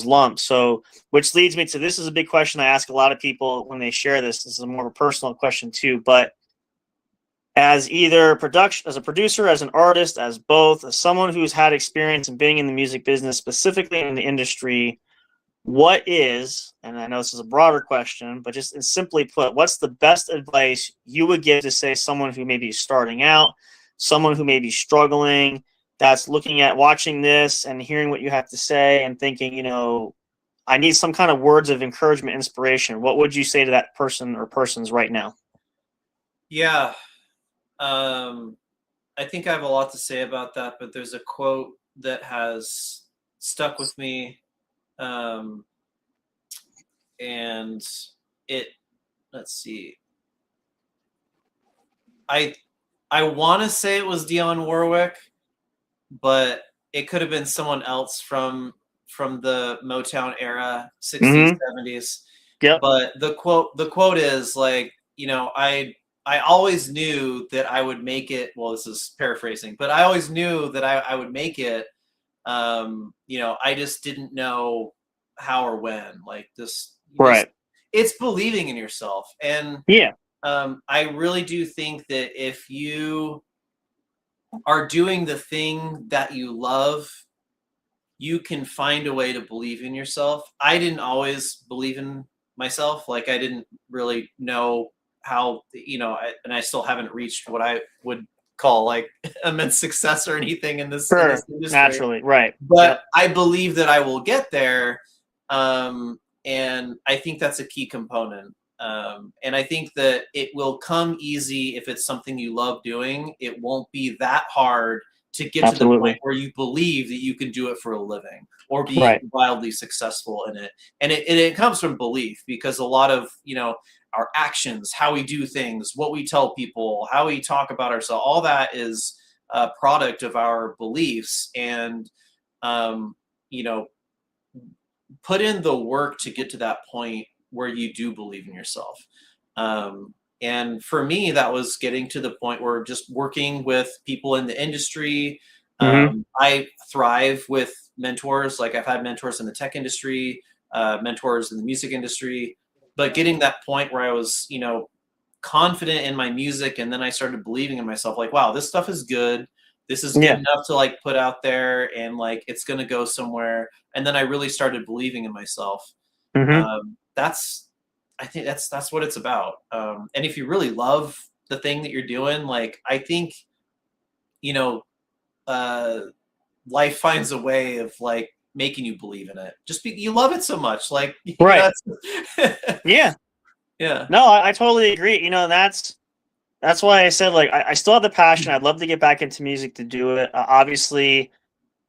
lumps. So, which leads me to, this is a big question I ask a lot of people when they share this. This is a more of a personal question too, but as either as a producer, as an artist, as both, as someone who's had experience in being in the music business, specifically in the industry, what is, and I know this is a broader question, but just simply put, what's the best advice you would give to, say, someone who may be starting out, someone who may be struggling, that's looking at watching this and hearing what you have to say and thinking, I need some kind of words of encouragement, inspiration. What would you say to that person or persons right now? Yeah. I think I have a lot to say about that, but there's a quote that has stuck with me. And let's see. I want to say it was Dionne Warwick, but it could have been someone else from the Motown era, 60s, 70s. Yep. But the quote is like, I always knew that I would make it. Well, this is paraphrasing, but I always knew that I would make it. I just didn't know how or when. Like this, right? It's believing in yourself, and I really do think that if you are doing the thing that you love, you can find a way to believe in yourself. I didn't always believe in myself. Like I didn't really know how, and I still haven't reached what I would call like immense success or anything in this industry. Naturally, right. But I believe that I will get there. And I think that's a key component. And I think that it will come easy if it's something you love doing. It won't be that hard to get to the point where you believe that you can do it for a living or be wildly successful in it. And it comes from belief, because a lot of, our actions, how we do things, what we tell people, how we talk about ourselves, all that is a product of our beliefs. And, put in the work to get to that point where you do believe in yourself. And for me, that was getting to the point where just working with people in the industry. I thrive with mentors. Like I've had mentors in the tech industry, mentors in the music industry, but getting that point where I was, confident in my music. And then I started believing in myself, like, wow, this stuff is good. This is good enough to like put out there, and like it's going to go somewhere. And then I really started believing in myself. I think that's what it's about. And if you really love the thing that you're doing, like I think, life finds a way of like making you believe in it. Just you love it so much, like yeah. No, I totally agree. That's why I said, like, I still have the passion. I'd love to get back into music to do it, obviously.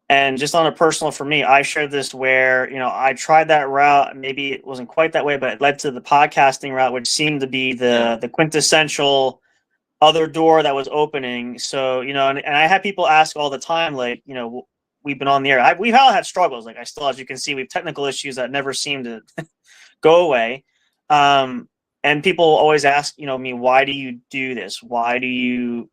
And just on a personal, for me, I shared this where, I tried that route. Maybe it wasn't quite that way, but it led to the podcasting route, which seemed to be the quintessential other door that was opening. So, and I had people ask all the time, like, we've been on the air. We've all had struggles. Like I still, as you can see, we have technical issues that never seem to go away. And people always ask, me, why do you do this? Why do you,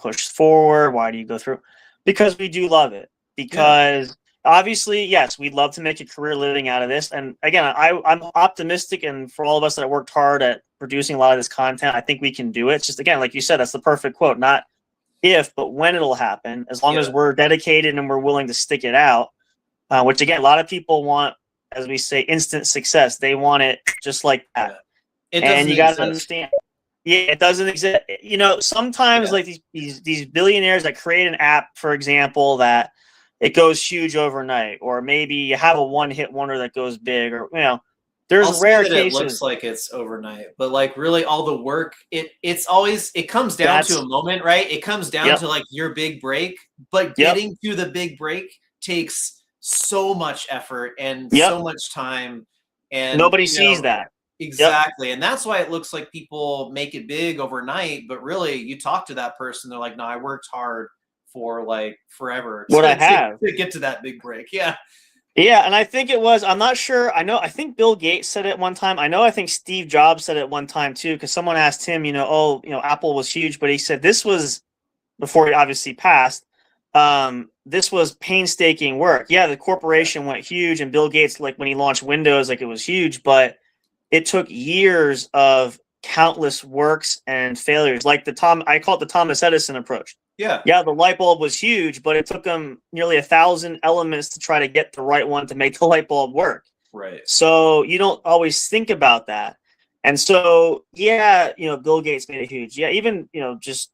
push forward? Why do you go through? Because we do love it. Because obviously, yes, we'd love to make a career living out of this. And again, I'm optimistic. And for all of us that worked hard at producing a lot of this content, I think we can do it. It's just, again, like you said, that's the perfect quote. Not if, but when it'll happen, as long as we're dedicated and we're willing to stick it out, which again, a lot of people want, as we say, instant success. They want it just like that. And you got to understand, it doesn't exist. Sometimes like these billionaires that create an app, for example, that it goes huge overnight, or maybe you have a one-hit wonder that goes big, or There's I'll say rare that cases. it looks like it's overnight, but like really all the work, it comes down to a moment, right? It comes down to like your big break, but getting to the big break takes so much effort and so much time, and nobody sees that. Exactly. And that's why it looks like people make it big overnight, but really you talk to that person, they're like, no, I worked hard for like forever to get to that big break. Yeah. Yeah, and I think it was, I'm not sure, I think Bill Gates said it one time. I think Steve Jobs said it one time too, because someone asked him, Apple was huge, but he said this was, before he obviously passed, this was painstaking work. Yeah, the corporation went huge, and Bill Gates, like when he launched Windows, like it was huge, but it took years of countless works and failures. Like I call it the Thomas Edison approach. Yeah, the light bulb was huge, but it took them nearly 1,000 elements to try to get the right one to make the light bulb work. Right. So you don't always think about that. And so, yeah, Bill Gates made it huge. Yeah, even, just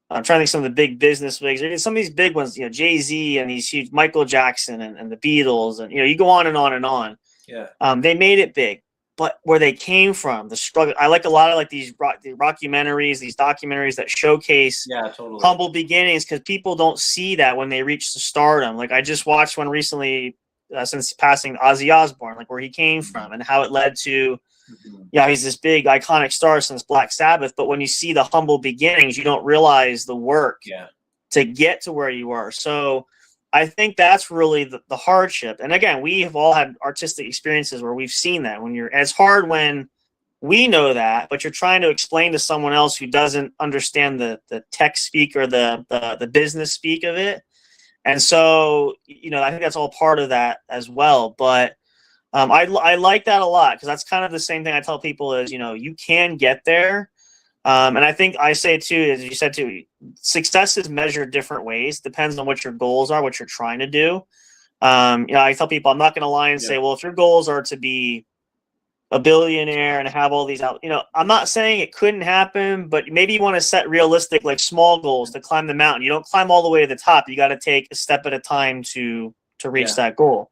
I'm trying to think some of the big business wigs. Some of these big ones, Jay-Z and these huge Michael Jackson and the Beatles, and you go on and on and on. Yeah. They made it big. But where they came from, the struggle. I like a lot of like these documentaries that showcase humble beginnings, because people don't see that when they reach the stardom. Like I just watched one recently since passing, Ozzy Osbourne, like where he came from and how it led to, he's this big iconic star since Black Sabbath. But when you see the humble beginnings, you don't realize the work to get to where you are. So I think that's really the hardship. And again, we have all had artistic experiences where we've seen that and it's hard when we know that, but you're trying to explain to someone else who doesn't understand the tech speak or the business speak of it. And so, I think that's all part of that as well. But I like that a lot, because that's kind of the same thing I tell people is, you can get there. And I think I say too, as you said too, success is measured different ways. Depends on what your goals are, what you're trying to do. I tell people, I'm not going to lie and say, well, if your goals are to be a billionaire and have all these out, I'm not saying it couldn't happen, but maybe you want to set realistic, like small goals to climb the mountain. You don't climb all the way to the top. You got to take a step at a time to reach that goal.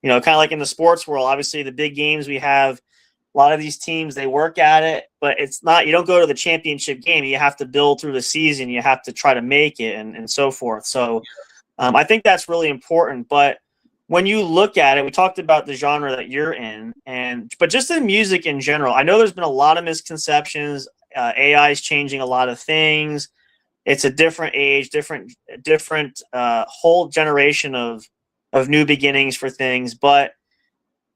Kind of like in the sports world, obviously the big games we have, a lot of these teams, they work at it, but it's not, you don't go to the championship game. You have to build through the season. You have to try to make it and so forth. So I think that's really important. But when you look at it, we talked about the genre that you're in, but just in music in general, I know there's been a lot of misconceptions. AI is changing a lot of things. It's a different age, different whole generation of new beginnings for things. But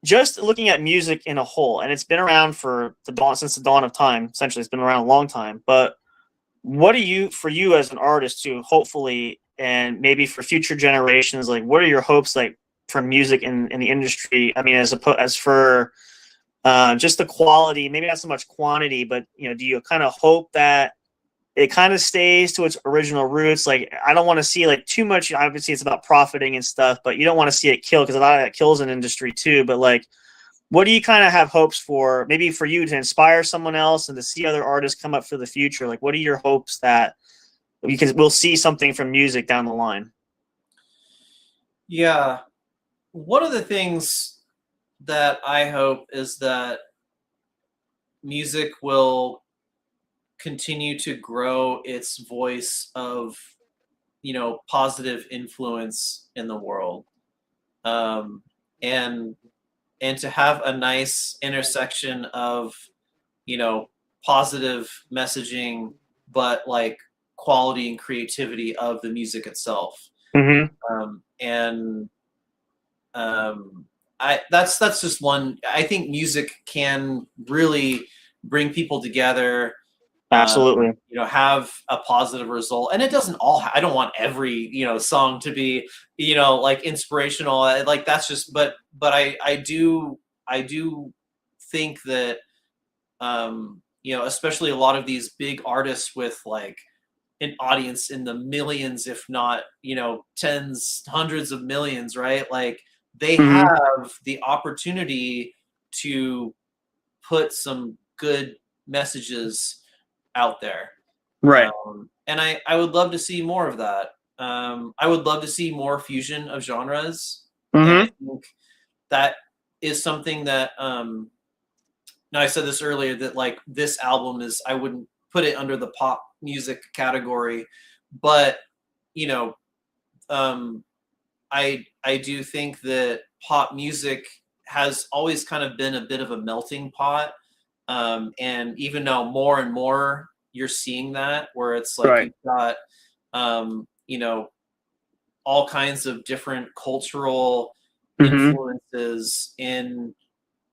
just looking at music in a whole, and it's been around since the dawn of time. Essentially, it's been around a long time. But what are for you as an artist too, hopefully, and maybe for future generations, like what are your hopes like for music in the industry? I mean, as for just the quality, maybe not so much quantity, but do you kind of hope that it kind of stays to its original roots? Like, I don't want to see like too much. Obviously, it's about profiting and stuff, but you don't want to see it kill, because a lot of that kills an industry too. But like, what do you kind of have hopes for? Maybe for you to inspire someone else and to see other artists come up for the future. Like, what are your hopes that we'll see something from music down the line? Yeah, one of the things that I hope is that music will continue to grow its voice of, positive influence in the world, and to have a nice intersection of, positive messaging, but like quality and creativity of the music itself. That's just one. I think music can really bring people together. Absolutely. Have a positive result. And it doesn't I don't want every, song to be, like inspirational. Like that's just, but I do think that, especially a lot of these big artists with like an audience in the millions, if not, tens, hundreds of millions, right? Like they have the opportunity to put some good messages out there, right? And I would love to see more of that. I would love to see more fusion of genres. And I think that is something that Now I said this earlier that like this album is, I wouldn't put it under the pop music category, but you know, I do think that pop music has always kind of been a bit of a melting pot. And even now more and more you're seeing that, where it's like Right. you've got, you know, all kinds of different cultural influences in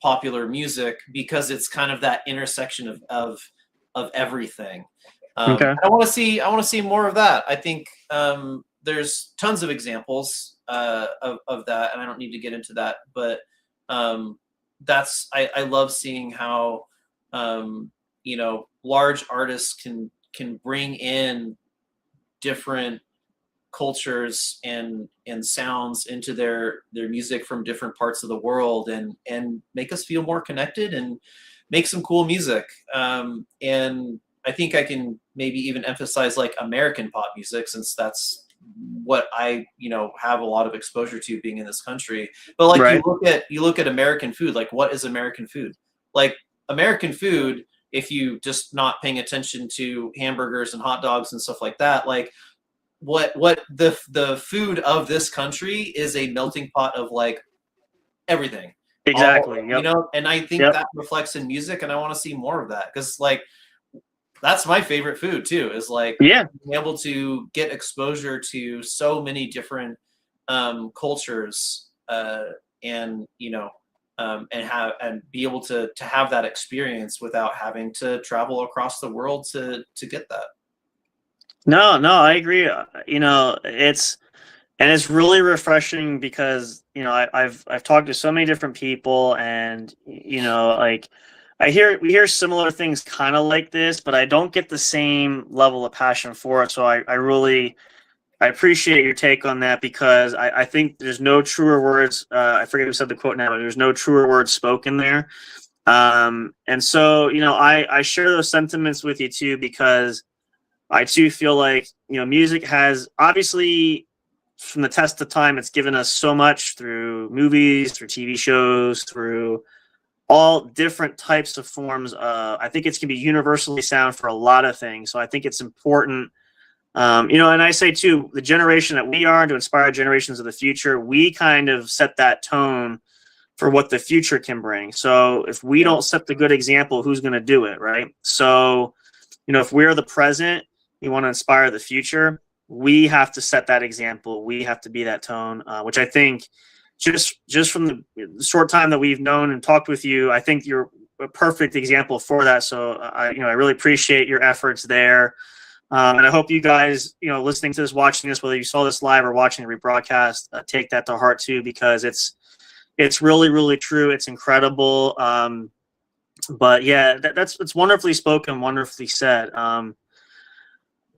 popular music, because it's kind of that intersection of everything. Okay. I want to see more of that. I think there's tons of examples of that, and I don't need to get into that, but that's I love seeing how you know, large artists can bring in different cultures and sounds into their music from different parts of the world, and make us feel more connected and make some cool music. And I think I can maybe even emphasize like American pop music, since that's what I, you know, have a lot of exposure to being in this country. But like Right. you look at American food, like what is American food? Like American food, if you just not paying attention to hamburgers and hot dogs and stuff like that, like what the food of this country is a melting pot of like everything. Exactly. You Yep. know, and I think Yep. that reflects in music, and I want to see more of that, because like that's my favorite food too, is like Yeah. being able to get exposure to so many different cultures, and you know, and be able to have that experience without having to travel across the world to get that. No, I agree. You know, it's really refreshing because, you know, I've talked to so many different people, and you know, like we hear similar things kind of like this, but I don't get the same level of passion for it. So I really appreciate your take on that, because I think there's no truer words. I forget who said the quote now, but there's no truer words spoken there. And so, you know, I share those sentiments with you too, because I too feel like, you know, music has obviously, from the test of time, it's given us so much through movies, through TV shows, through all different types of forms. I think it's going to be universally sound for a lot of things. So I think it's important, you know, and I say too, the generation that we are, to inspire generations of the future, we kind of set that tone for what the future can bring. So if we don't set the good example, who's going to do it, right? So, you know, if we're the present, we want to inspire the future, we have to set that example. We have to be that tone, which I think just from the short time that we've known and talked with you, I think you're a perfect example for that. So I really appreciate your efforts there. And I hope you guys, you know, listening to this, watching this, whether you saw this live or watching the rebroadcast, take that to heart too, because it's really, really true. It's incredible. But yeah, it's wonderfully spoken, wonderfully said.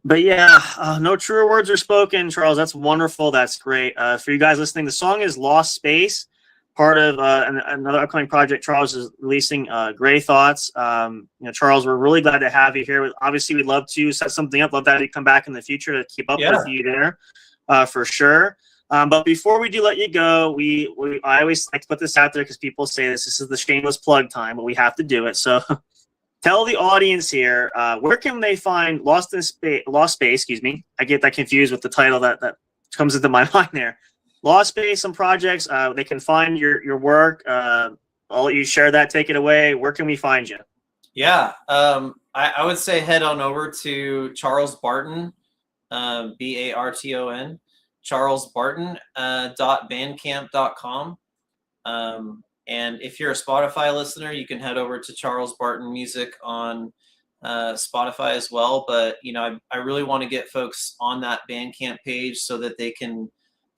But yeah, no truer words are spoken, Charles. That's wonderful. That's great. For you guys listening, the song is Lost Space, part of another upcoming project Charles is releasing, Gray Thoughts. You know, Charles, we're really glad to have you here. Obviously, we'd love to set something up. Love that you come back in the future to keep up with you there, for sure. But before we do let you go, I always like to put this out there, because people say this is the shameless plug time, but we have to do it. So tell the audience here, where can they find Lost Space? Excuse me, I get that confused with the title that comes into my mind there. Lost Space, some projects. They can find your work. I'll let you share that. Take it away. Where can we find you? Yeah, I would say head on over to Charles Barton, Barton, charlesbarton.bandcamp.com. And if you're a Spotify listener, you can head over to Charles Barton Music on Spotify as well. But you know, I really want to get folks on that Bandcamp page so that they can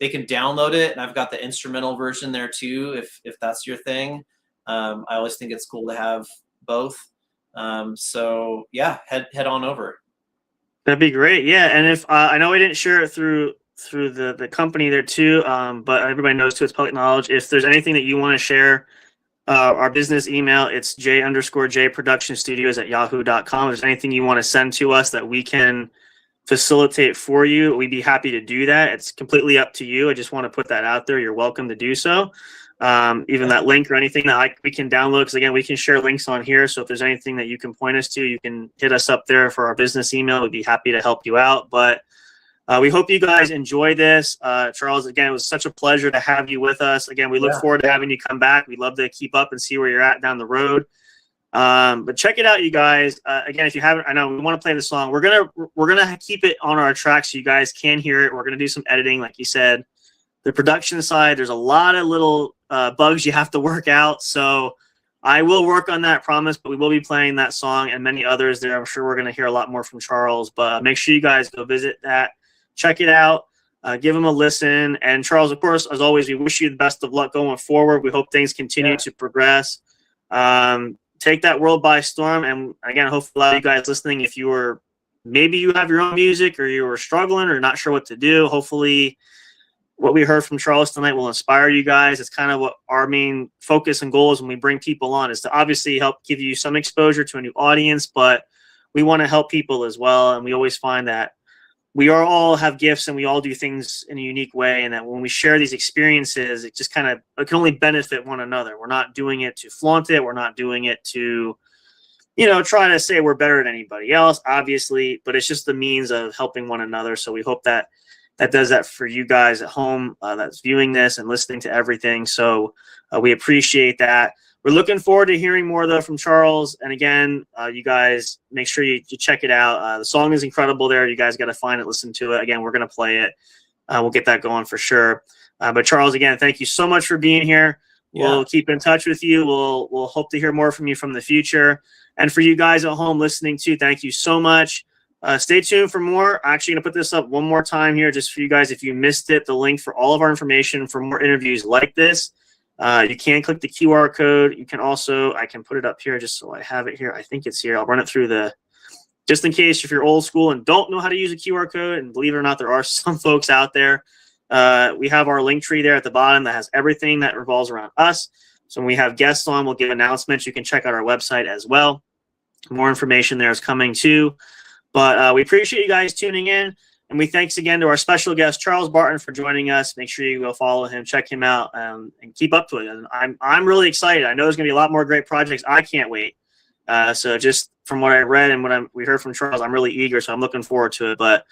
download it, and I've got the instrumental version there too, if that's your thing. I always think it's cool to have both. So yeah, head on over. That'd be great. Yeah, and if I know we didn't share it through the company there too, but everybody knows too, it's public knowledge. If there's anything that you want to share, our business email, it's j_jproductionstudios@yahoo.com. If there's anything you want to send to us that we can facilitate for you, we'd be happy to do that. It's completely up to you. I just want to put that out there. You're welcome to do so. even that link or anything that we can download. Because again, we can share links on here. So if there's anything that you can point us to, you can hit us up there for our business email. We'd be happy to help you out. But we hope you guys enjoy this. Charles, again, it was such a pleasure to have you with us. Again, we look forward to having you come back. We'd love to keep up and see where you're at down the road. But check it out, you guys. Again, if you haven't, I know we want to play the song. We're gonna keep it on our track so you guys can hear it. We're gonna do some editing, like you said. The production side, there's a lot of little bugs you have to work out. So I will work on that, promise. But we will be playing that song and many others there. I'm sure we're gonna hear a lot more from Charles. But make sure you guys go visit that. Check it out. Give them a listen. And Charles, of course, as always, we wish you the best of luck going forward. We hope things continue to progress. Take that world by storm. And again, hopefully a lot of you guys listening, if you were, maybe you have your own music or you were struggling or not sure what to do, hopefully what we heard from Charles tonight will inspire you guys. It's kind of what our main focus and goal is when we bring people on, is to obviously help give you some exposure to a new audience, but we want to help people as well. And we always find that we are all have gifts and we all do things in a unique way. And that when we share these experiences, it just it can only benefit one another. We're not doing it to flaunt it. We're not doing it to, try to say we're better than anybody else, obviously, but it's just the means of helping one another. So we hope that does that for you guys at home that's viewing this and listening to everything. So we appreciate that. We're looking forward to hearing more, though, from Charles. And again, you guys, make sure you check it out. The song is incredible there. You guys got to find it, listen to it. Again, we're going to play it. We'll get that going for sure. But Charles, again, thank you so much for being here. We'll keep in touch with you. We'll hope to hear more from you from the future. And for you guys at home listening too, thank you so much. Stay tuned for more. I'm actually going to put this up one more time here just for you guys. If you missed it, the link for all of our information for more interviews like this. You can click the QR code. You can also, I can put it up here just so I have it here. I think it's here. I'll run it through just in case if you're old school and don't know how to use a QR code, and believe it or not, there are some folks out there. We have our link tree there at the bottom that has everything that revolves around us. So when we have guests on, we'll give announcements. You can check out our website as well. More information there is coming too. But we appreciate you guys tuning in. And we thanks again to our special guest, Charles Barton, for joining us. Make sure you go follow him, check him out, and keep up to it. And I'm really excited. I know there's going to be a lot more great projects. I can't wait. So just from what I read and we heard from Charles, I'm really eager. So I'm looking forward to it. But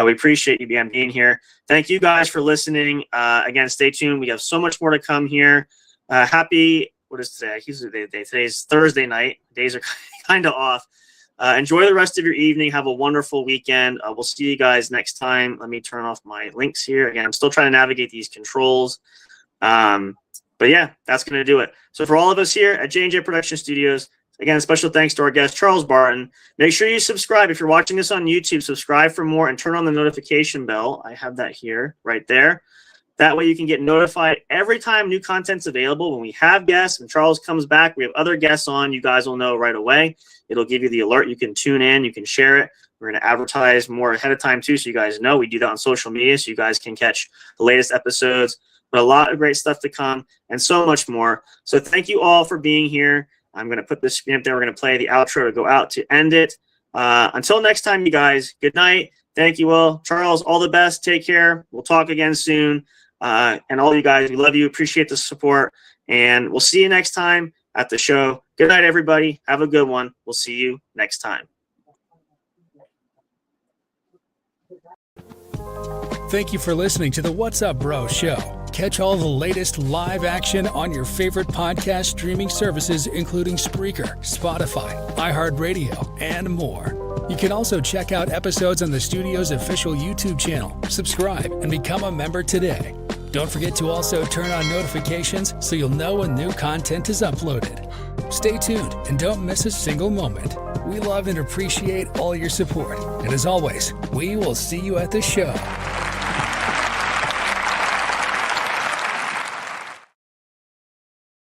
we appreciate you being here. Thank you guys for listening. Again, stay tuned. We have so much more to come here. Happy, what is today? Today's Thursday night. Days are kind of off. Enjoy the rest of your evening. Have a wonderful weekend. We'll see you guys next time. Let me turn off my links here. Again, I'm still trying to navigate these controls. But yeah, that's going to do it. So for all of us here at J&J Production Studios, again, special thanks to our guest, Charles Barton. Make sure you subscribe. If you're watching this on YouTube, subscribe for more and turn on the notification bell. I have that here, right there. That way you can get notified every time new content's available. When we have guests, when Charles comes back, we have other guests on, you guys will know right away. It'll give you the alert. You can tune in. You can share it. We're going to advertise more ahead of time, too, so you guys know. We do that on social media, so you guys can catch the latest episodes. But a lot of great stuff to come and so much more. So thank you all for being here. I'm going to put this screen up there. We're going to play the outro to go out to end it. Until next time, you guys, good night. Thank you all. Charles, all the best. Take care. We'll talk again soon. And all you guys, we love you. Appreciate the support. And we'll see you next time at the show. Good night, everybody. Have a good one. We'll see you next time. Thank you for listening to the What's Up Bro show. Catch all the latest live action on your favorite podcast streaming services, including Spreaker, Spotify, iHeartRadio, and more. You can also check out episodes on the studio's official YouTube channel. Subscribe and become a member today. Don't forget to also turn on notifications so you'll know when new content is uploaded. Stay tuned and don't miss a single moment. We love and appreciate all your support. And as always, we will see you at the show.